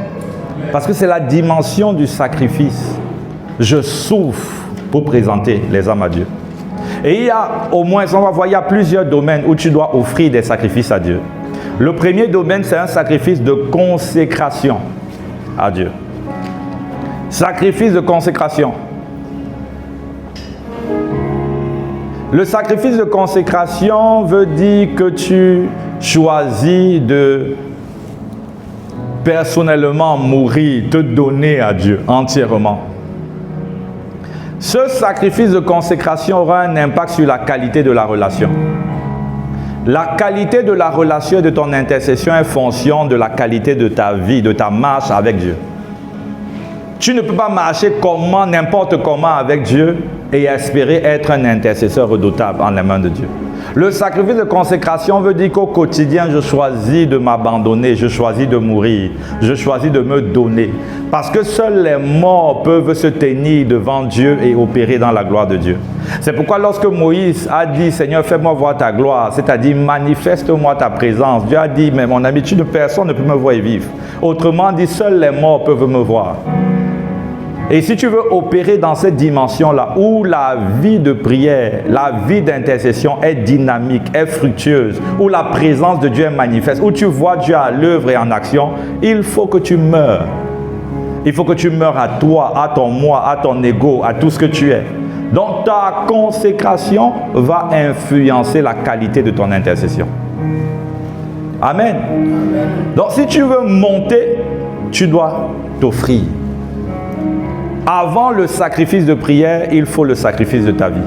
Parce que c'est la dimension du sacrifice. Je souffre pour présenter les âmes à Dieu. Et il y a au moins, on va voir, il y a plusieurs domaines où tu dois offrir des sacrifices à Dieu. Le premier domaine, c'est un sacrifice de consécration à Dieu. Sacrifice de consécration. Le sacrifice de consécration veut dire que tu choisis de personnellement mourir, te donner à Dieu entièrement. Ce sacrifice de consécration aura un impact sur la qualité de la relation. La qualité de la relation et de ton intercession est fonction de la qualité de ta vie, de ta marche avec Dieu. Tu ne peux pas marcher n'importe comment avec Dieu et espérer être un intercesseur redoutable en les mains de Dieu. Le sacrifice de consécration veut dire qu'au quotidien, je choisis de m'abandonner, je choisis de mourir, je choisis de me donner. Parce que seuls les morts peuvent se tenir devant Dieu et opérer dans la gloire de Dieu. C'est pourquoi lorsque Moïse a dit « Seigneur, fais-moi voir ta gloire », c'est-à-dire « Manifeste-moi ta présence », Dieu a dit « Mais mon habitude, personne ne peut me voir et vivre. » Autrement dit, seuls les morts peuvent me voir. Et si tu veux opérer dans cette dimension-là, où la vie de prière, la vie d'intercession est dynamique, est fructueuse, où la présence de Dieu est manifeste, où tu vois Dieu à l'œuvre et en action, il faut que tu meurs. Il faut que tu meurs à toi, à ton moi, à ton ego, à tout ce que tu es. Donc ta consécration va influencer la qualité de ton intercession. Amen. Donc si tu veux monter, tu dois t'offrir. Avant le sacrifice de prière, il faut le sacrifice de ta vie.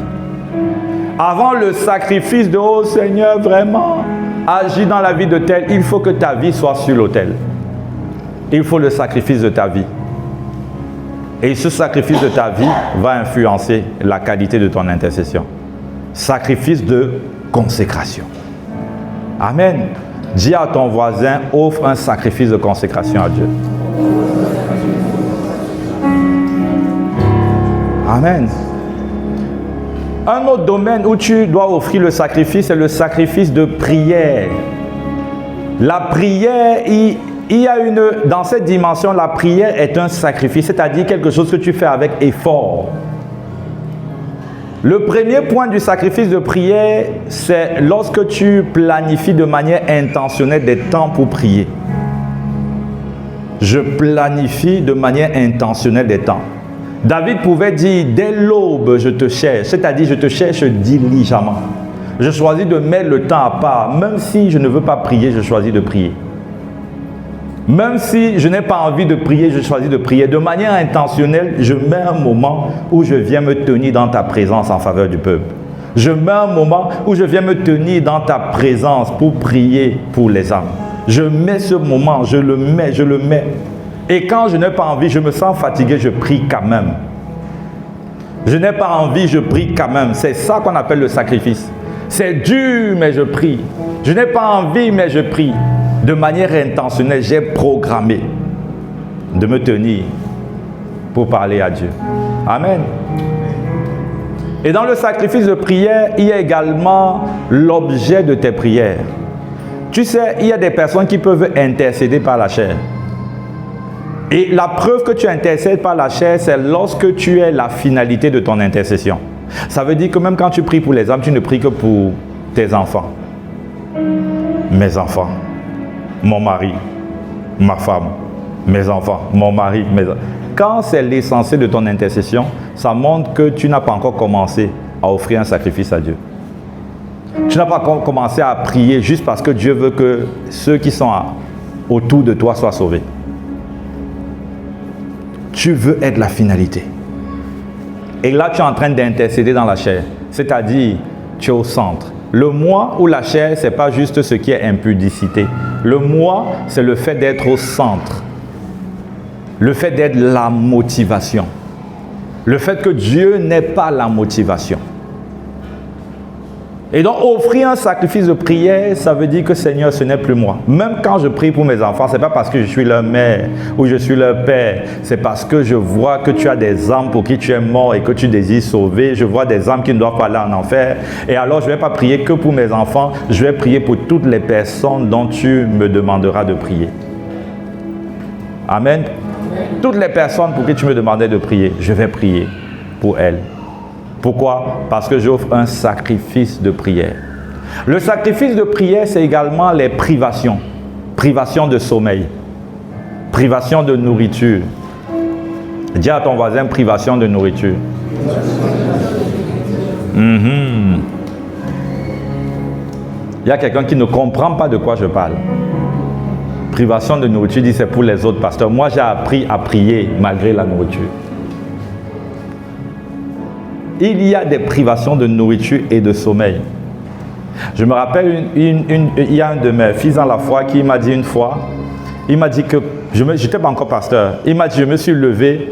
Avant le sacrifice de « Oh Seigneur, vraiment, agis dans la vie de tel », il faut que ta vie soit sur l'autel. Il faut le sacrifice de ta vie. Et ce sacrifice de ta vie va influencer la qualité de ton intercession. Sacrifice de consécration. Amen. Dis à ton voisin, offre un sacrifice de consécration à Dieu. Amen. Un autre domaine où tu dois offrir le sacrifice, c'est le sacrifice de prière. La prière, dans cette dimension, la prière est un sacrifice, c'est-à-dire quelque chose que tu fais avec effort. Le premier point du sacrifice de prière, c'est lorsque tu planifies de manière intentionnelle des temps pour prier. Je planifie de manière intentionnelle des temps. David pouvait dire, dès l'aube, je te cherche, c'est-à-dire je te cherche diligemment. Je choisis de mettre le temps à part, même si je ne veux pas prier, je choisis de prier. Même si je n'ai pas envie de prier, je choisis de prier. De manière intentionnelle, je mets un moment où je viens me tenir dans ta présence en faveur du peuple. Je mets un moment où je viens me tenir dans ta présence pour prier pour les âmes. Je mets ce moment, je le mets. Et quand je n'ai pas envie, je me sens fatigué, je prie quand même. Je n'ai pas envie, je prie quand même. C'est ça qu'on appelle le sacrifice. C'est dur, mais je prie. Je n'ai pas envie, mais je prie. De manière intentionnelle, j'ai programmé de me tenir pour parler à Dieu. Amen. Et dans le sacrifice de prière, il y a également l'objet de tes prières. Tu sais, il y a des personnes qui peuvent intercéder par la chair. Et la preuve que tu intercèdes par la chair, c'est lorsque tu es la finalité de ton intercession. Ça veut dire que même quand tu pries pour les âmes, tu ne pries que pour tes enfants. Mes enfants, mon mari, ma femme, mes enfants, mon mari, mes enfants. Quand c'est l'essentiel de ton intercession, ça montre que tu n'as pas encore commencé à offrir un sacrifice à Dieu. Tu n'as pas encore commencé à prier juste parce que Dieu veut que ceux qui sont autour de toi soient sauvés. Tu veux être la finalité. Et là, tu es en train d'intercéder dans la chair. C'est-à-dire, tu es au centre. Le moi ou la chair, ce n'est pas juste ce qui est impudicité. Le moi, c'est le fait d'être au centre. Le fait d'être la motivation. Le fait que Dieu n'est pas la motivation. Et donc, offrir un sacrifice de prière, ça veut dire que Seigneur, ce n'est plus moi. Même quand je prie pour mes enfants, ce n'est pas parce que je suis leur mère ou je suis leur père. C'est parce que je vois que tu as des âmes pour qui tu es mort et que tu désires sauver. Je vois des âmes qui ne doivent pas aller en enfer. Et alors, je ne vais pas prier que pour mes enfants. Je vais prier pour toutes les personnes dont tu me demanderas de prier. Amen. Toutes les personnes pour qui tu me demandais de prier, je vais prier pour elles. Pourquoi? Parce que j'offre un sacrifice de prière. Le sacrifice de prière, c'est également les privations. Privation de sommeil. Privation de nourriture. Dis à ton voisin, privation de nourriture. Il y a quelqu'un qui ne comprend pas de quoi je parle. Privation de nourriture, dit c'est pour les autres pasteurs. Moi, j'ai appris à prier malgré la nourriture. Il y a des privations de nourriture et de sommeil. Je me rappelle, il y a un de mes fils dans la foi qui m'a dit une fois, il m'a dit que, je n'étais pas encore pasteur, il m'a dit, je me suis levé,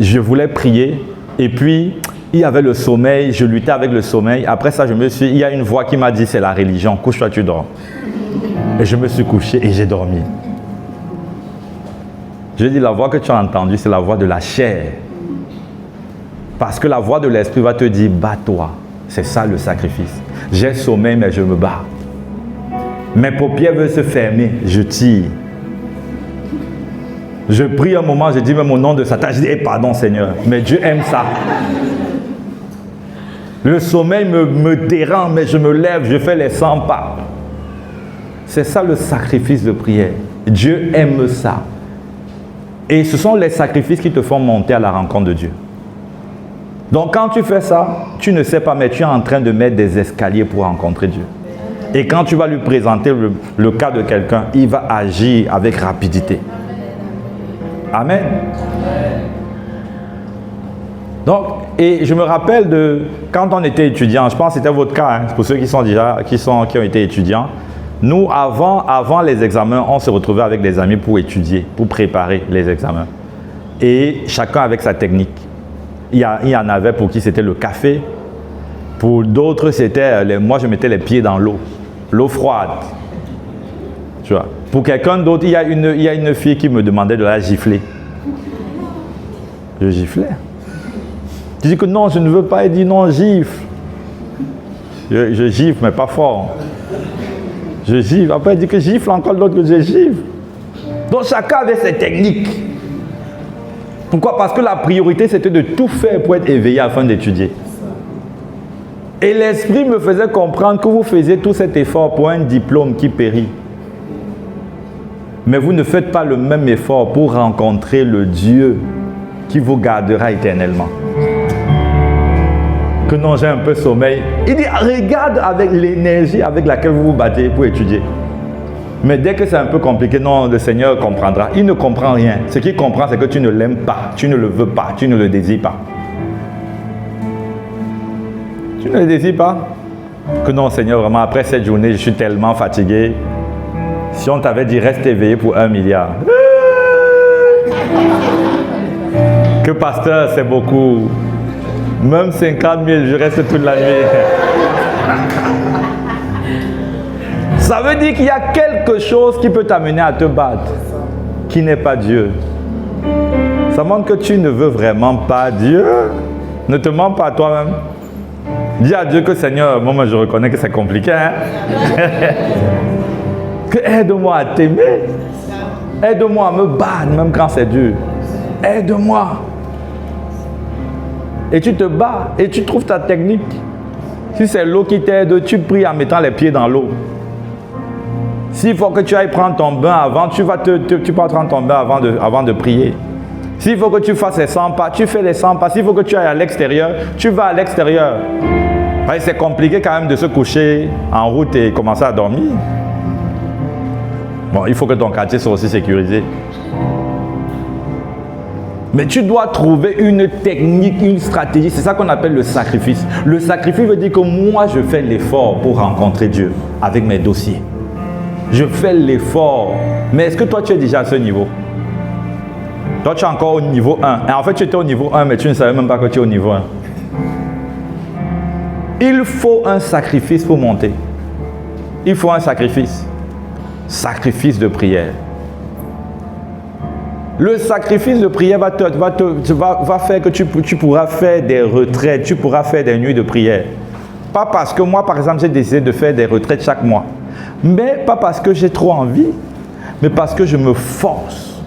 je voulais prier, et puis il y avait le sommeil, je luttais avec le sommeil. Après ça, il y a une voix qui m'a dit, c'est la religion, couche-toi, tu dors. Et je me suis couché et j'ai dormi. Je dis, la voix que tu as entendue, c'est la voix de la chair. Parce que la voix de l'esprit va te dire, bats-toi. C'est ça le sacrifice. J'ai sommeil, mais je me bats. Mes paupières veulent se fermer, je tire. Je prie un moment, je dis même au nom de Satan, je dis pardon Seigneur. Mais Dieu aime ça. Le sommeil me dérange, mais je me lève, je fais les 100 pas. C'est ça le sacrifice de prière. Dieu aime ça. Et ce sont les sacrifices qui te font monter à la rencontre de Dieu. Donc quand tu fais ça, tu ne sais pas, mais tu es en train de mettre des escaliers pour rencontrer Dieu. Et quand tu vas lui présenter le cas de quelqu'un, il va agir avec rapidité. Amen. Donc, et je me rappelle de quand on était étudiant, je pense que c'était votre cas, hein, pour ceux qui ont été étudiants. Nous, avant les examens, on se retrouvait avec des amis pour étudier, pour préparer les examens. Et chacun avec sa technique. Il y en avait pour qui c'était le café. Pour d'autres, c'était, moi je mettais les pieds dans l'eau froide. Tu vois. Pour quelqu'un d'autre, il y a une fille qui me demandait de la gifler. Je giflais. Je dis que non, je ne veux pas. Elle dit non, gifle. Je gifle, mais pas fort. Je gifle. Après, elle dit que gifle encore l'autre que je gifle. Donc chacun avait ses techniques. Pourquoi? Parce que la priorité, c'était de tout faire pour être éveillé afin d'étudier. Et l'Esprit me faisait comprendre que vous faisiez tout cet effort pour un diplôme qui périt. Mais vous ne faites pas le même effort pour rencontrer le Dieu qui vous gardera éternellement. Que non, j'ai un peu sommeil. Il dit, regarde avec l'énergie avec laquelle vous vous battez pour étudier. Mais dès que c'est un peu compliqué, non, le Seigneur comprendra. Il ne comprend rien. Ce qu'il comprend, c'est que tu ne l'aimes pas, tu ne le veux pas, tu ne le désires pas. Tu ne le désires pas? Que non, Seigneur, vraiment, après cette journée, je suis tellement fatigué. Si on t'avait dit, reste éveillé pour 1 milliard. Que pasteur, c'est beaucoup. Même 50 000, je reste toute la nuit. Ça veut dire qu'il y a quelque chose qui peut t'amener à te battre, qui n'est pas Dieu. Ça montre que tu ne veux vraiment pas Dieu. Ne te mens pas à toi-même. Dis à Dieu que Seigneur, moi je reconnais que c'est compliqué. Hein? Que aide-moi à t'aimer. Aide-moi à me battre, même quand c'est dur. Aide-moi. Et tu te bats et tu trouves ta technique. Si c'est l'eau qui t'aide, tu pries en mettant les pieds dans l'eau. S'il faut que tu ailles prendre ton bain avant, tu vas prendre ton bain avant de prier. S'il faut que tu fasses les 100 pas, tu fais les 100 pas. S'il faut que tu ailles à l'extérieur, tu vas à l'extérieur. C'est compliqué quand même de se coucher en route et commencer à dormir. Bon, il faut que ton quartier soit aussi sécurisé. Mais tu dois trouver une technique, une stratégie. C'est ça qu'on appelle le sacrifice. Le sacrifice veut dire que moi, je fais l'effort pour rencontrer Dieu avec mes dossiers. Je fais l'effort. Mais est-ce que toi, tu es déjà à ce niveau? Toi, tu es encore au niveau 1. Et en fait, tu étais au niveau 1, mais tu ne savais même pas que tu es au niveau 1. Il faut un sacrifice pour monter. Il faut un sacrifice. Sacrifice de prière. Le sacrifice de prière va faire que tu pourras faire des retraites, tu pourras faire des nuits de prière. Pas parce que moi, par exemple, j'ai décidé de faire des retraites chaque mois. Mais pas parce que j'ai trop envie, mais parce que je me force.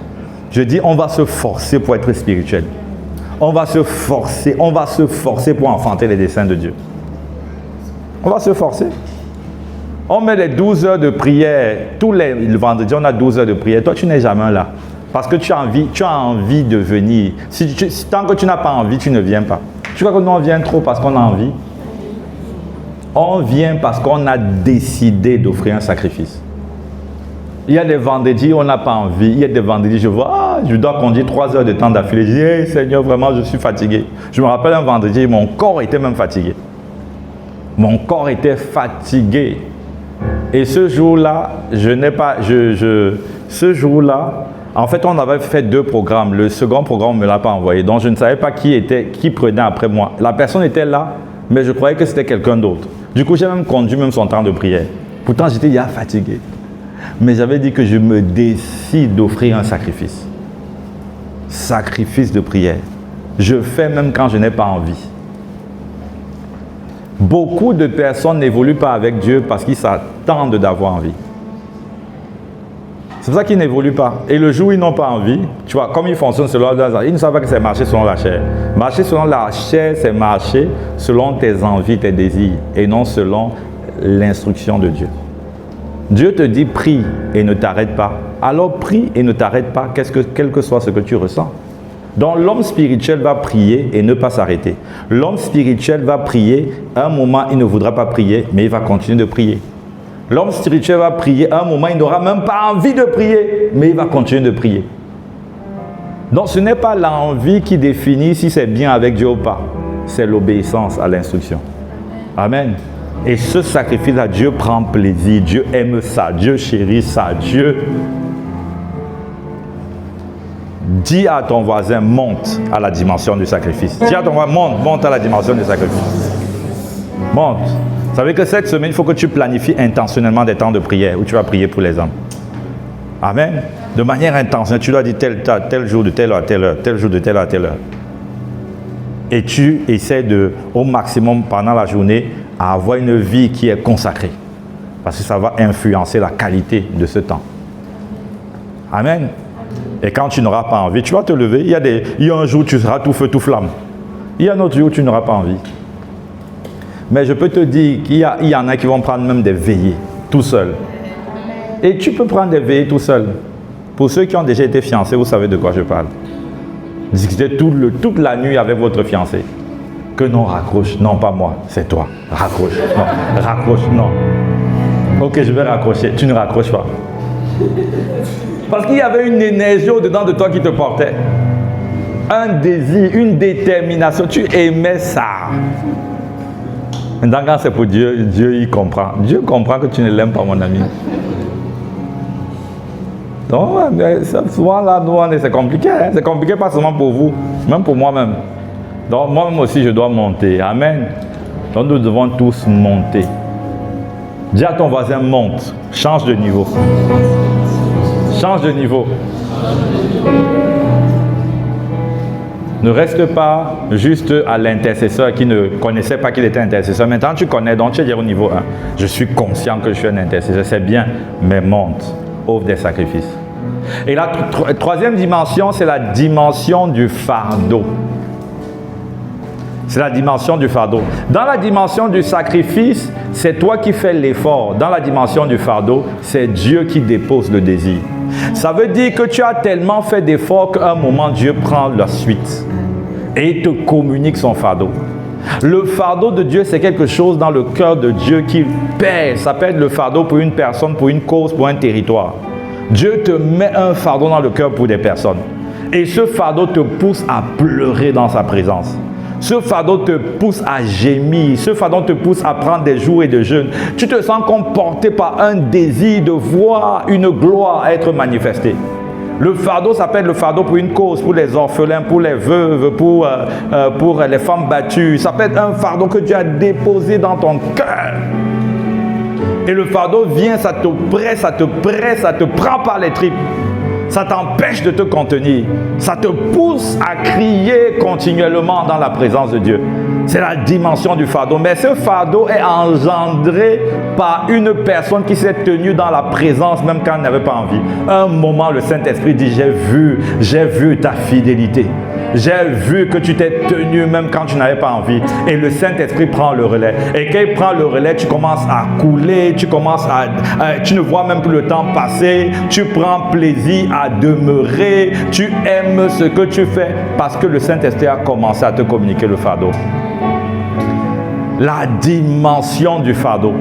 Je dis, on va se forcer pour être spirituel. On va se forcer pour enfanter les desseins de Dieu. On va se forcer. On met les 12 heures de prière. Tous les vendredis, on a 12 heures de prière. Toi, tu n'es jamais là. Parce que tu as envie de venir. Tant que tu n'as pas envie, tu ne viens pas. Tu vois que nous, on vient trop parce qu'on a envie. On vient parce qu'on a décidé d'offrir un sacrifice. Il y a des vendredis où on n'a pas envie. Il y a des vendredis, je vois, je dois conduire 3 heures de temps d'affilée. Je dis, hey, Seigneur, vraiment, je suis fatigué. Je me rappelle un vendredi, mon corps était même fatigué. Mon corps était fatigué. Et ce jour-là, ce jour-là, en fait, on avait fait 2 programmes. Le second programme, on ne me l'a pas envoyé. Donc, je ne savais pas qui prenait après moi. La personne était là, mais je croyais que c'était quelqu'un d'autre. Du coup, j'ai même conduit son temps de prière. Pourtant, j'étais déjà fatigué. Mais j'avais dit que je me décide d'offrir un sacrifice. Sacrifice de prière. Je fais même quand je n'ai pas envie. Beaucoup de personnes n'évoluent pas avec Dieu parce qu'ils s'attendent d'avoir envie. C'est pour ça qu'ils n'évoluent pas. Et le jour où ils n'ont pas envie, tu vois, comme ils fonctionnent selon leurs envies, ils ne savent pas que c'est marcher selon la chair. Marcher selon la chair, c'est marcher selon tes envies, tes désirs, et non selon l'instruction de Dieu. Dieu te dit prie et ne t'arrête pas. Alors prie et ne t'arrête pas, quel que soit ce que tu ressens. Donc l'homme spirituel va prier et ne pas s'arrêter. L'homme spirituel va prier, à un moment il ne voudra pas prier, mais il va continuer de prier. L'homme spirituel va prier, à un moment il n'aura même pas envie de prier, mais il va continuer de prier. Donc ce n'est pas l'envie qui définit si c'est bien avec Dieu ou pas, c'est l'obéissance à l'instruction. Amen. Et ce sacrifice-là, Dieu prend plaisir, Dieu aime ça, Dieu chérit ça, Dieu... Dis à ton voisin, monte à la dimension du sacrifice. Dis à ton voisin, monte à la dimension du sacrifice. Monte. Vous savez que cette semaine, il faut que tu planifies intentionnellement des temps de prière où tu vas prier pour les hommes. Amen. De manière intentionnelle, tu dois dire tel jour de telle heure à telle heure, tel jour de telle heure à telle heure. Et tu essaies au maximum pendant la journée à avoir une vie qui est consacrée. Parce que ça va influencer la qualité de ce temps. Amen. Et quand tu n'auras pas envie, tu vas te lever. Il y a un jour où tu seras tout feu, tout flamme. Il y a un autre jour où tu n'auras pas envie. Mais je peux te dire qu'il y en a qui vont prendre même des veillées, tout seul. Et tu peux prendre des veillées tout seul. Pour ceux qui ont déjà été fiancés, vous savez de quoi je parle. Discutez toute la nuit avec votre fiancé. Que non, raccroche. Non, pas moi, c'est toi. Raccroche. Non, raccroche, non. Ok, je vais raccrocher. Tu ne raccroches pas. Parce qu'il y avait une énergie au-dedans de toi qui te portait. Un désir, une détermination. Tu aimais ça. Maintenant, quand c'est pour Dieu, Dieu il comprend. Dieu comprend que tu ne l'aimes pas, mon ami. Donc, souvent là, c'est compliqué. Hein? C'est compliqué pas seulement pour vous, même pour moi-même. Donc, moi-même aussi, je dois monter. Amen. Donc, nous devons tous monter. Dis à ton voisin, monte. Change de niveau. Change de niveau. Ne reste pas juste à l'intercesseur qui ne connaissait pas qu'il était intercesseur. Maintenant, tu connais, donc tu es au niveau 1. Je suis conscient que je suis un intercesseur. C'est bien, mais monte. Offre des sacrifices. Et la troisième dimension, c'est la dimension du fardeau. C'est la dimension du fardeau. Dans la dimension du sacrifice, c'est toi qui fais l'effort. Dans la dimension du fardeau, c'est Dieu qui dépose le désir. Ça veut dire que tu as tellement fait d'efforts qu'à un moment, Dieu prend la suite et te communique son fardeau. Le fardeau de Dieu, c'est quelque chose dans le cœur de Dieu qui pèse. Ça peut être le fardeau pour une personne, pour une cause, pour un territoire. Dieu te met un fardeau dans le cœur pour des personnes. Et ce fardeau te pousse à pleurer dans sa présence. Ce fardeau te pousse à gémir. Ce fardeau te pousse à prendre des jours et des jeûnes. Tu te sens comporté par un désir de voir une gloire être manifestée. Le fardeau s'appelle le fardeau pour une cause, pour les orphelins, pour les veuves, pour les femmes battues. Ça peut être un fardeau que Dieu a déposé dans ton cœur. Et le fardeau vient, ça te presse, ça te presse, ça te prend par les tripes. Ça t'empêche de te contenir. Ça te pousse à crier continuellement dans la présence de Dieu. C'est la dimension du fardeau. Mais ce fardeau est engendré par une personne qui s'est tenue dans la présence même quand elle n'avait pas envie. Un moment, le Saint-Esprit dit, j'ai vu ta fidélité. J'ai vu que tu t'es tenu même quand tu n'avais pas envie. Et le Saint-Esprit prend le relais. Et quand il prend le relais, tu commences à couler, tu ne vois même plus le temps passer. Tu prends plaisir à demeurer. Tu aimes ce que tu fais parce que le Saint-Esprit a commencé à te communiquer le fardeau. La dimension du fardeau.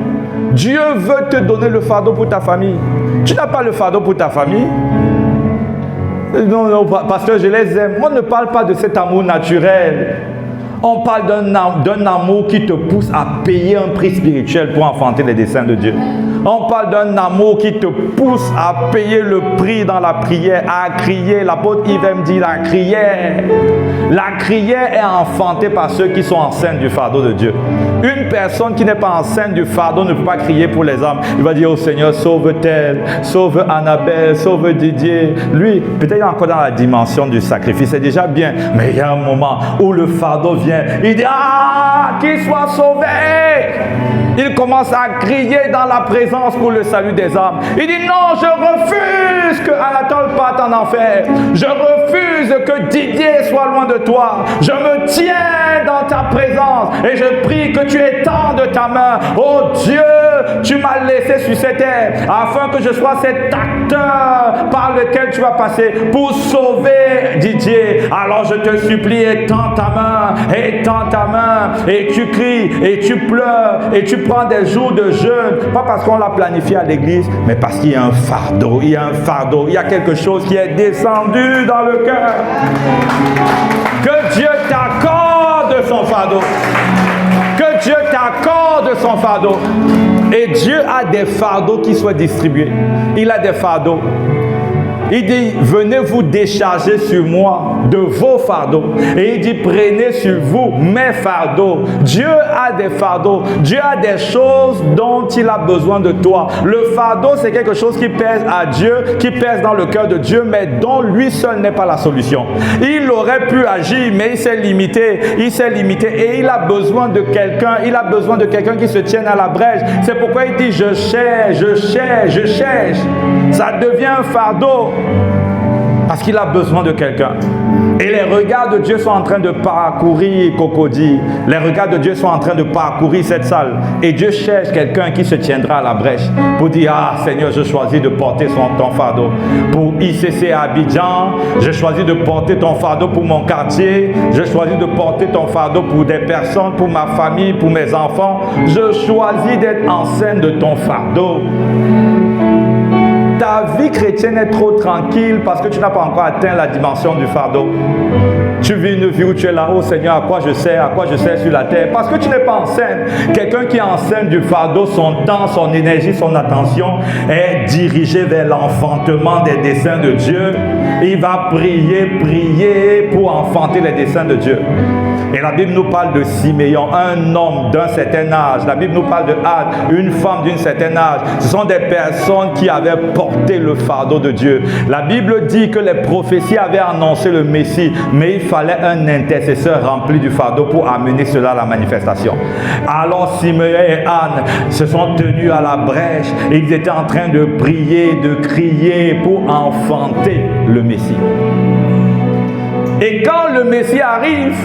Dieu veut te donner le fardeau pour ta famille. Tu n'as pas le fardeau pour ta famille? Non, pasteur, je les aime. On ne parle pas de cet amour naturel. On parle d'un amour qui te pousse à payer un prix spirituel pour enfanter les desseins de Dieu. On parle d'un amour qui te pousse à payer le prix dans la prière, à crier. L'apôtre Yves me dit la crière. La crière est enfantée par ceux qui sont enceintes du fardeau de Dieu. Une personne qui n'est pas enceinte du fardeau ne peut pas crier pour les âmes. Il va dire au Seigneur, sauve tel, sauve Annabelle, sauve Didier. Lui, peut-être il est encore dans la dimension du sacrifice, c'est déjà bien. Mais il y a un moment où le fardeau vient. Il dit, qu'il soit sauvé. Il commence à crier dans la présence pour le salut des âmes. Il dit non, je refuse que Anatole parte en enfer. Je refuse que Didier soit loin de toi. Je me tiens dans ta présence et je prie que tu étendes ta main. Oh Dieu, tu m'as laissé sur cette terre afin que je sois cet acteur par lequel tu vas passer pour sauver Didier. Alors je te supplie, étends ta main et tu cries et tu pleures et tu prends des jours de jeûne, pas parce qu'on l'a planifié à l'église, mais parce qu'il y a un fardeau, il y a quelque chose qui est descendu dans le cœur. Que Dieu t'accorde son fardeau. Que Dieu t'accorde son fardeau. Et Dieu a des fardeaux qui soient distribués. Il a des fardeaux. Il dit, venez vous décharger sur moi de vos fardeaux. Et il dit, prenez sur vous mes fardeaux. Dieu a des fardeaux. Dieu a des choses dont il a besoin de toi. Le fardeau, c'est quelque chose qui pèse à Dieu, qui pèse dans le cœur de Dieu, mais dont lui seul n'est pas la solution. Il aurait pu agir, mais il s'est limité. Et il a besoin de quelqu'un. Il a besoin de quelqu'un qui se tienne à la brèche. C'est pourquoi il dit, je cherche. Ça devient un fardeau. Parce qu'il a besoin de quelqu'un. Et les regards de Dieu sont en train de parcourir Cocody. Les regards de Dieu sont en train de parcourir cette salle. Et Dieu cherche quelqu'un qui se tiendra à la brèche pour dire, ah Seigneur, je choisis de porter ton fardeau. Pour ICC à Abidjan, je choisis de porter ton fardeau pour mon quartier. Je choisis de porter ton fardeau pour des personnes, pour ma famille, pour mes enfants. Je choisis d'être enceinte de ton fardeau. Ta vie chrétienne est trop tranquille parce que tu n'as pas encore atteint la dimension du fardeau. Tu vis une vie où tu es là, oh Seigneur, à quoi je sers sur la terre? Parce que tu n'es pas enceinte. Quelqu'un qui est enceinte du fardeau, son temps, son énergie, son attention est dirigé vers l'enfantement des desseins de Dieu. Il va prier pour enfanter les desseins de Dieu. Et la Bible nous parle de Siméon, un homme d'un certain âge. La Bible nous parle de Anne, une femme d'un certain âge. Ce sont des personnes qui avaient porté le fardeau de Dieu. La Bible dit que les prophéties avaient annoncé le Messie, mais il fallait un intercesseur rempli du fardeau pour amener cela à la manifestation. Alors Siméon et Anne se sont tenus à la brèche et ils étaient en train de prier, de crier pour enfanter le Messie. Et quand le Messie arrive,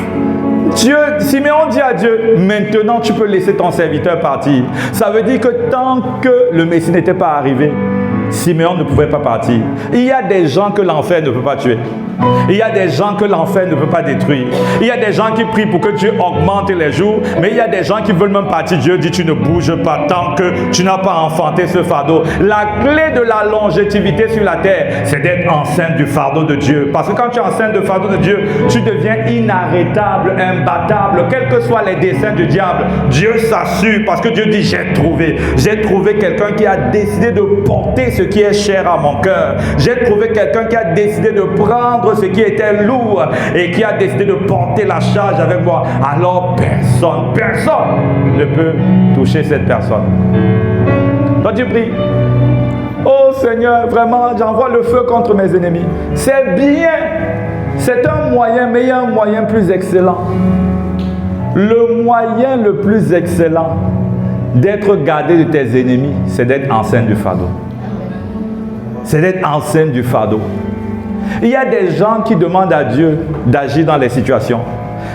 Siméon dit à Dieu, maintenant tu peux laisser ton serviteur partir. Ça veut dire que tant que le Messie n'était pas arrivé, Siméon ne pouvait pas partir. Il y a des gens que l'enfer ne peut pas tuer. Il y a des gens que l'enfer ne peut pas détruire. Il y a des gens qui prient pour que Dieu augmente les jours, mais il y a des gens qui veulent même partir. Dieu dit, tu ne bouges pas tant que tu n'as pas enfanté ce fardeau. La clé de la longévité sur la terre, c'est d'être enceinte du fardeau de Dieu. Parce que quand tu es enceinte du fardeau de Dieu, tu deviens inarrêtable, imbattable, quels que soient les desseins du diable. Dieu s'assure parce que Dieu dit, j'ai trouvé quelqu'un qui a décidé de porter ce qui est cher à mon cœur. J'ai trouvé quelqu'un qui a décidé de prendre ce qui était lourd et qui a décidé de porter la charge avec moi. Alors personne ne peut toucher cette personne. Donc tu pries, oh Seigneur, vraiment j'envoie le feu contre mes ennemis. C'est bien, c'est un moyen, mais il y a un moyen plus excellent. Le moyen le plus excellent d'être gardé de tes ennemis, c'est d'être enceinte du fardeau. C'est d'être enceinte du fardeau. Il y a des gens qui demandent à Dieu d'agir dans les situations.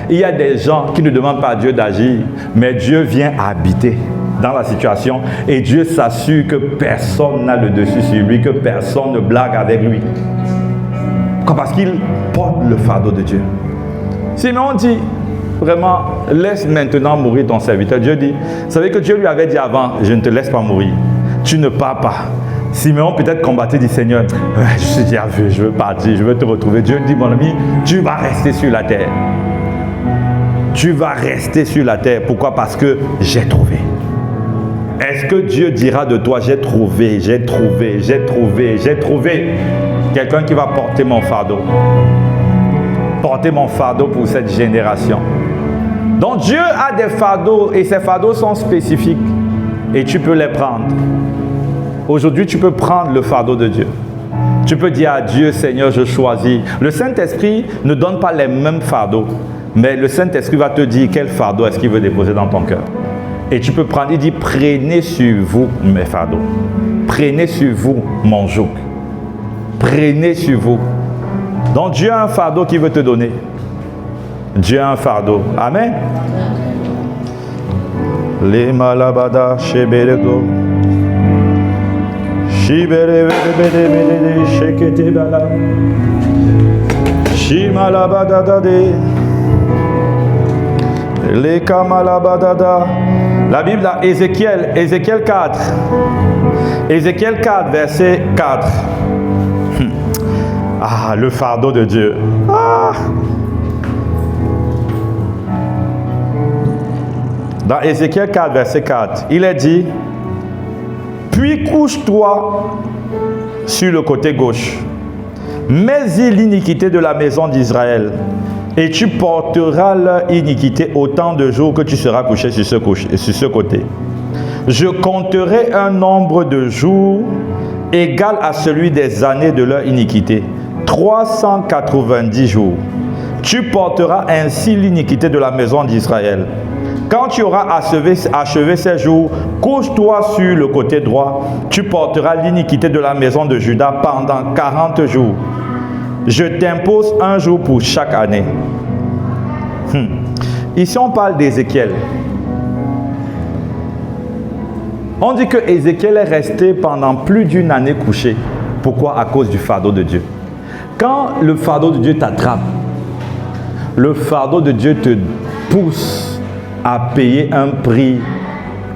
Il y a des gens qui ne demandent pas à Dieu d'agir, mais Dieu vient habiter dans la situation et Dieu s'assure que personne n'a le dessus sur lui, que personne ne blague avec lui. Pourquoi? Parce qu'il porte le fardeau de Dieu. Sinon on dit, vraiment, laisse maintenant mourir ton serviteur. Dieu dit, vous savez que Dieu lui avait dit avant, je ne te laisse pas mourir. Tu ne pars pas. Siméon peut-être combattait, dit Seigneur, je suis déjà vu, je veux partir, je veux te retrouver. Dieu dit, mon ami, tu vas rester sur la terre. Tu vas rester sur la terre. Pourquoi? Parce que j'ai trouvé. Est-ce que Dieu dira de toi, j'ai trouvé quelqu'un qui va porter mon fardeau? Porter mon fardeau pour cette génération. Donc Dieu a des fardeaux et ces fardeaux sont spécifiques et tu peux les prendre. Aujourd'hui, tu peux prendre le fardeau de Dieu. Tu peux dire à Dieu, Seigneur, je choisis. Le Saint-Esprit ne donne pas les mêmes fardeaux, mais le Saint-Esprit va te dire quel fardeau est-ce qu'il veut déposer dans ton cœur. Et tu peux prendre, il dit, prenez sur vous mes fardeaux. Prenez sur vous mon joug. Prenez sur vous. Donc Dieu a un fardeau qu'il veut te donner. Dieu a un fardeau. Amen. Les malabada shebelego. Shibere bede shekete bala. Shimalabadadade. Les kamalabadada. La Bible dans Ézéchiel 4. Ézéchiel 4, verset 4. Ah, le fardeau de Dieu. Ah. Dans Ézéchiel 4, verset 4, il est dit, « Puis couche-toi sur le côté gauche, mets-y l'iniquité de la maison d'Israël, et tu porteras leur iniquité autant de jours que tu seras couché sur ce côté. Je compterai un nombre de jours égal à celui des années de leur iniquité, 390 jours. Tu porteras ainsi l'iniquité de la maison d'Israël. Quand tu auras achevé ces jours, couche-toi sur le côté droit. Tu porteras l'iniquité de la maison de Juda pendant 40 jours. Je t'impose un jour pour chaque année. » Ici, on parle d'Ézéchiel. On dit que Ézéchiel est resté pendant plus d'une année couché. Pourquoi? À cause du fardeau de Dieu. Quand le fardeau de Dieu t'attrape, le fardeau de Dieu te pousse à payer un prix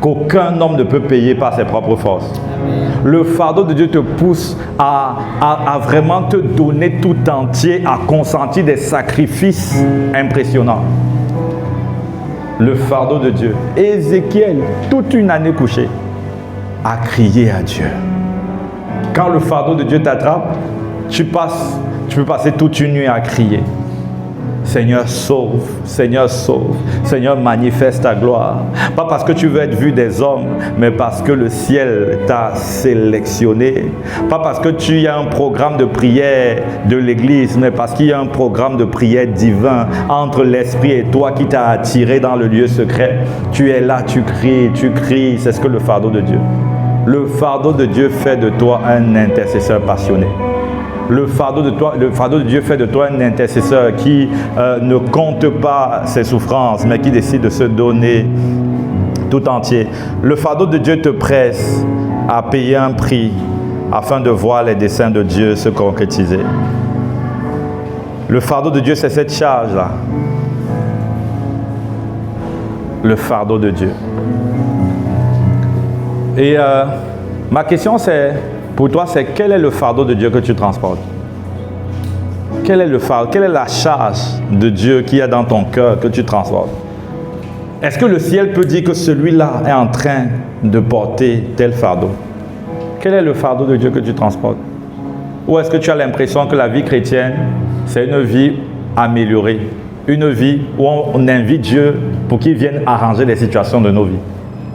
qu'aucun homme ne peut payer par ses propres forces. Le fardeau de Dieu te pousse à vraiment te donner tout entier, à consentir des sacrifices impressionnants. Le fardeau de Dieu. Ézéchiel, toute une année couché, a crié à Dieu. Quand le fardeau de Dieu t'attrape, tu peux passer toute une nuit à crier. Seigneur, sauve, Seigneur, sauve, Seigneur, manifeste ta gloire. Pas parce que tu veux être vu des hommes, mais parce que le ciel t'a sélectionné. Pas parce que tu as un programme de prière de l'église, mais parce qu'il y a un programme de prière divin entre l'esprit et toi qui t'a attiré dans le lieu secret. Tu es là, tu cries, c'est ce que le fardeau de Dieu. Le fardeau de Dieu fait de toi un intercesseur passionné. Le fardeau de Dieu fait de toi un intercesseur qui ne compte pas ses souffrances, mais qui décide de se donner tout entier. Le fardeau de Dieu te presse à payer un prix afin de voir les desseins de Dieu se concrétiser. Le fardeau de Dieu, c'est cette charge-là. Le fardeau de Dieu. Et ma question, c'est... Pour toi, c'est quel est le fardeau de Dieu que tu transportes? Quel est le fardeau? Quelle est la charge de Dieu qu'il y a dans ton cœur que tu transportes? Est-ce que le ciel peut dire que celui-là est en train de porter tel fardeau? Quel est le fardeau de Dieu que tu transportes? Ou est-ce que tu as l'impression que la vie chrétienne, c'est une vie améliorée? Une vie où on invite Dieu pour qu'il vienne arranger les situations de nos vies?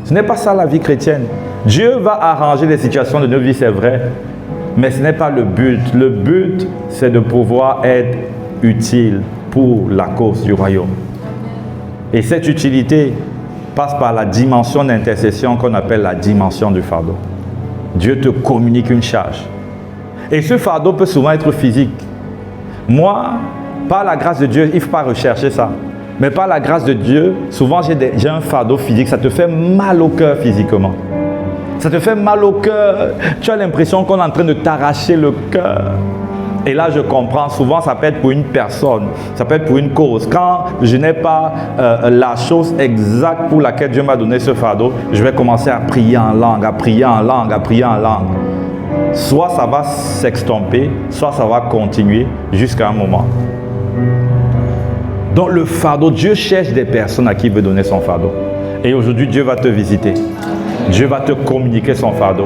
Ce n'est pas ça la vie chrétienne. Dieu va arranger les situations de nos vies, c'est vrai, mais ce n'est pas le but. Le but, c'est de pouvoir être utile pour la cause du royaume. Et cette utilité passe par la dimension d'intercession qu'on appelle la dimension du fardeau. Dieu te communique une charge. Et ce fardeau peut souvent être physique. Moi, par la grâce de Dieu, il ne faut pas rechercher ça. Mais par la grâce de Dieu, souvent j'ai un fardeau physique, ça te fait mal au cœur physiquement. Ça te fait mal au cœur. Tu as l'impression qu'on est en train de t'arracher le cœur. Et là, je comprends. Souvent, ça peut être pour une personne. Ça peut être pour une cause. Quand je n'ai pas la chose exacte pour laquelle Dieu m'a donné ce fardeau, je vais commencer à prier en langue, à prier en langue, à prier en langue. Soit ça va s'extomper, soit ça va continuer jusqu'à un moment. Donc, le fardeau, Dieu cherche des personnes à qui il veut donner son fardeau. Et aujourd'hui, Dieu va te visiter. Dieu va te communiquer son fardeau.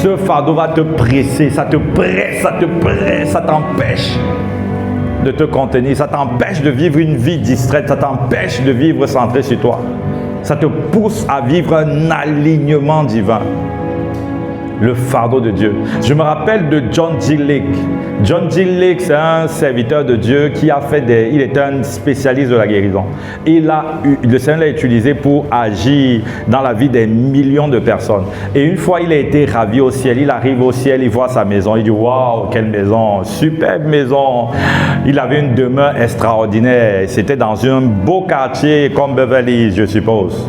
Ce fardeau va te presser, ça te presse, ça t'empêche de te contenir, ça t'empêche de vivre une vie distraite, ça t'empêche de vivre centré sur toi. Ça te pousse à vivre un alignement divin. le fardeau de Dieu. Je me rappelle de John G. Lake. John G. Lake, c'est un serviteur de Dieu qui a fait il était un spécialiste de la guérison. Le Seigneur l'a utilisé pour agir dans la vie des millions de personnes. Et une fois, il a été ravi au ciel. Il arrive au ciel, il voit sa maison. Il dit, waouh, quelle maison, superbe maison. Il avait une demeure extraordinaire. C'était dans un beau quartier comme Beverly Hills, je suppose.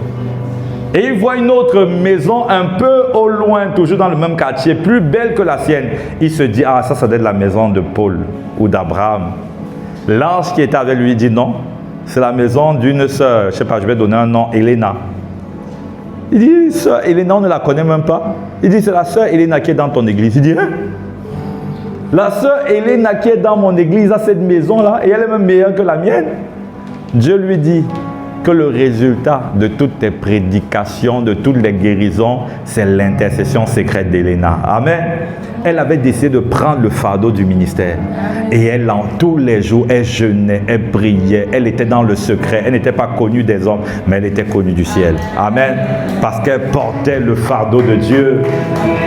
Et il voit une autre maison un peu au loin, toujours dans le même quartier, plus belle que la sienne. Il se dit, ah, ça doit être la maison de Paul ou d'Abraham. L'ange qui était avec lui dit, non, c'est la maison d'une sœur, je ne sais pas, je vais donner un nom, Elena. Il dit, sœur Elena, on ne la connaît même pas. Il dit, c'est la sœur Elena qui est dans ton église. Il dit, hein? La sœur Elena qui est dans mon église a cette maison-là et elle est même meilleure que la mienne. Dieu lui dit que le résultat de toutes tes prédications, de toutes les guérisons, c'est l'intercession secrète d'Elena. Amen. Elle avait décidé de prendre le fardeau du ministère. Et elle, tous les jours, elle jeûnait, elle priait, elle était dans le secret. Elle n'était pas connue des hommes, mais elle était connue du ciel. Amen. Parce qu'elle portait le fardeau de Dieu.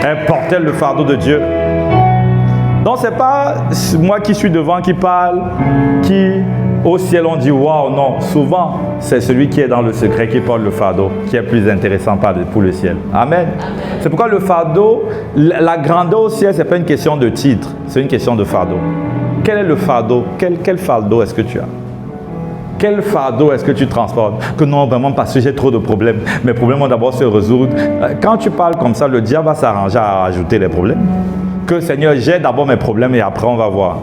Elle portait le fardeau de Dieu. Donc, ce n'est pas moi qui suis devant qui parle, qui au ciel on dit waouh, non. Souvent, c'est celui qui est dans le secret qui porte le fardeau, qui est plus intéressant pour le ciel. Amen. C'est pourquoi le fardeau, la grandeur au ciel, ce n'est pas une question de titre, c'est une question de fardeau. Quel est le fardeau? Quel fardeau est-ce que tu as? Quel fardeau est-ce que tu transportes? Que non, vraiment, parce que j'ai trop de problèmes. Mes problèmes vont d'abord se résoudre. Quand tu parles comme ça, le diable va s'arranger à ajouter les problèmes. Que Seigneur, j'ai d'abord mes problèmes et après on va voir.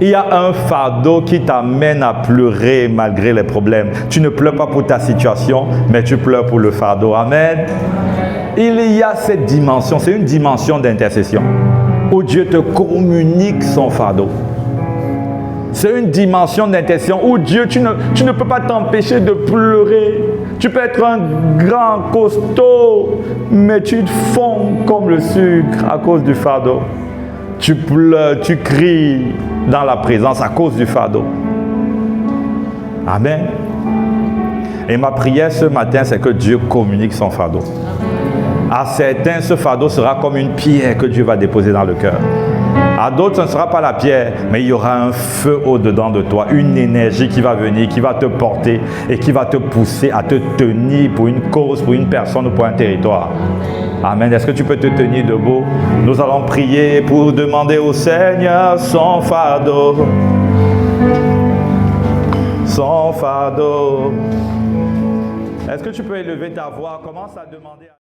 Il y a un fardeau qui t'amène à pleurer malgré les problèmes. Tu ne pleures pas pour ta situation, mais tu pleures pour le fardeau. Amen. Il y a cette dimension, c'est une dimension d'intercession où Dieu te communique son fardeau. C'est une dimension d'intercession où Dieu, tu ne peux pas t'empêcher de pleurer. Tu peux être un grand costaud, mais tu te fonds comme le sucre à cause du fardeau. Tu pleures, tu cries dans la présence à cause du fardeau. Amen. Et ma prière ce matin, c'est que Dieu communique son fardeau. À certains, ce fardeau sera comme une pierre que Dieu va déposer dans le cœur. À d'autres, ce ne sera pas la pierre, mais il y aura un feu au-dedans de toi, une énergie qui va venir, qui va te porter et qui va te pousser à te tenir pour une cause, pour une personne ou pour un territoire. Amen. Est-ce que tu peux te tenir debout? Nous allons prier pour demander au Seigneur son fardeau. Son fardeau. Est-ce que tu peux élever ta voix? Commence à demander à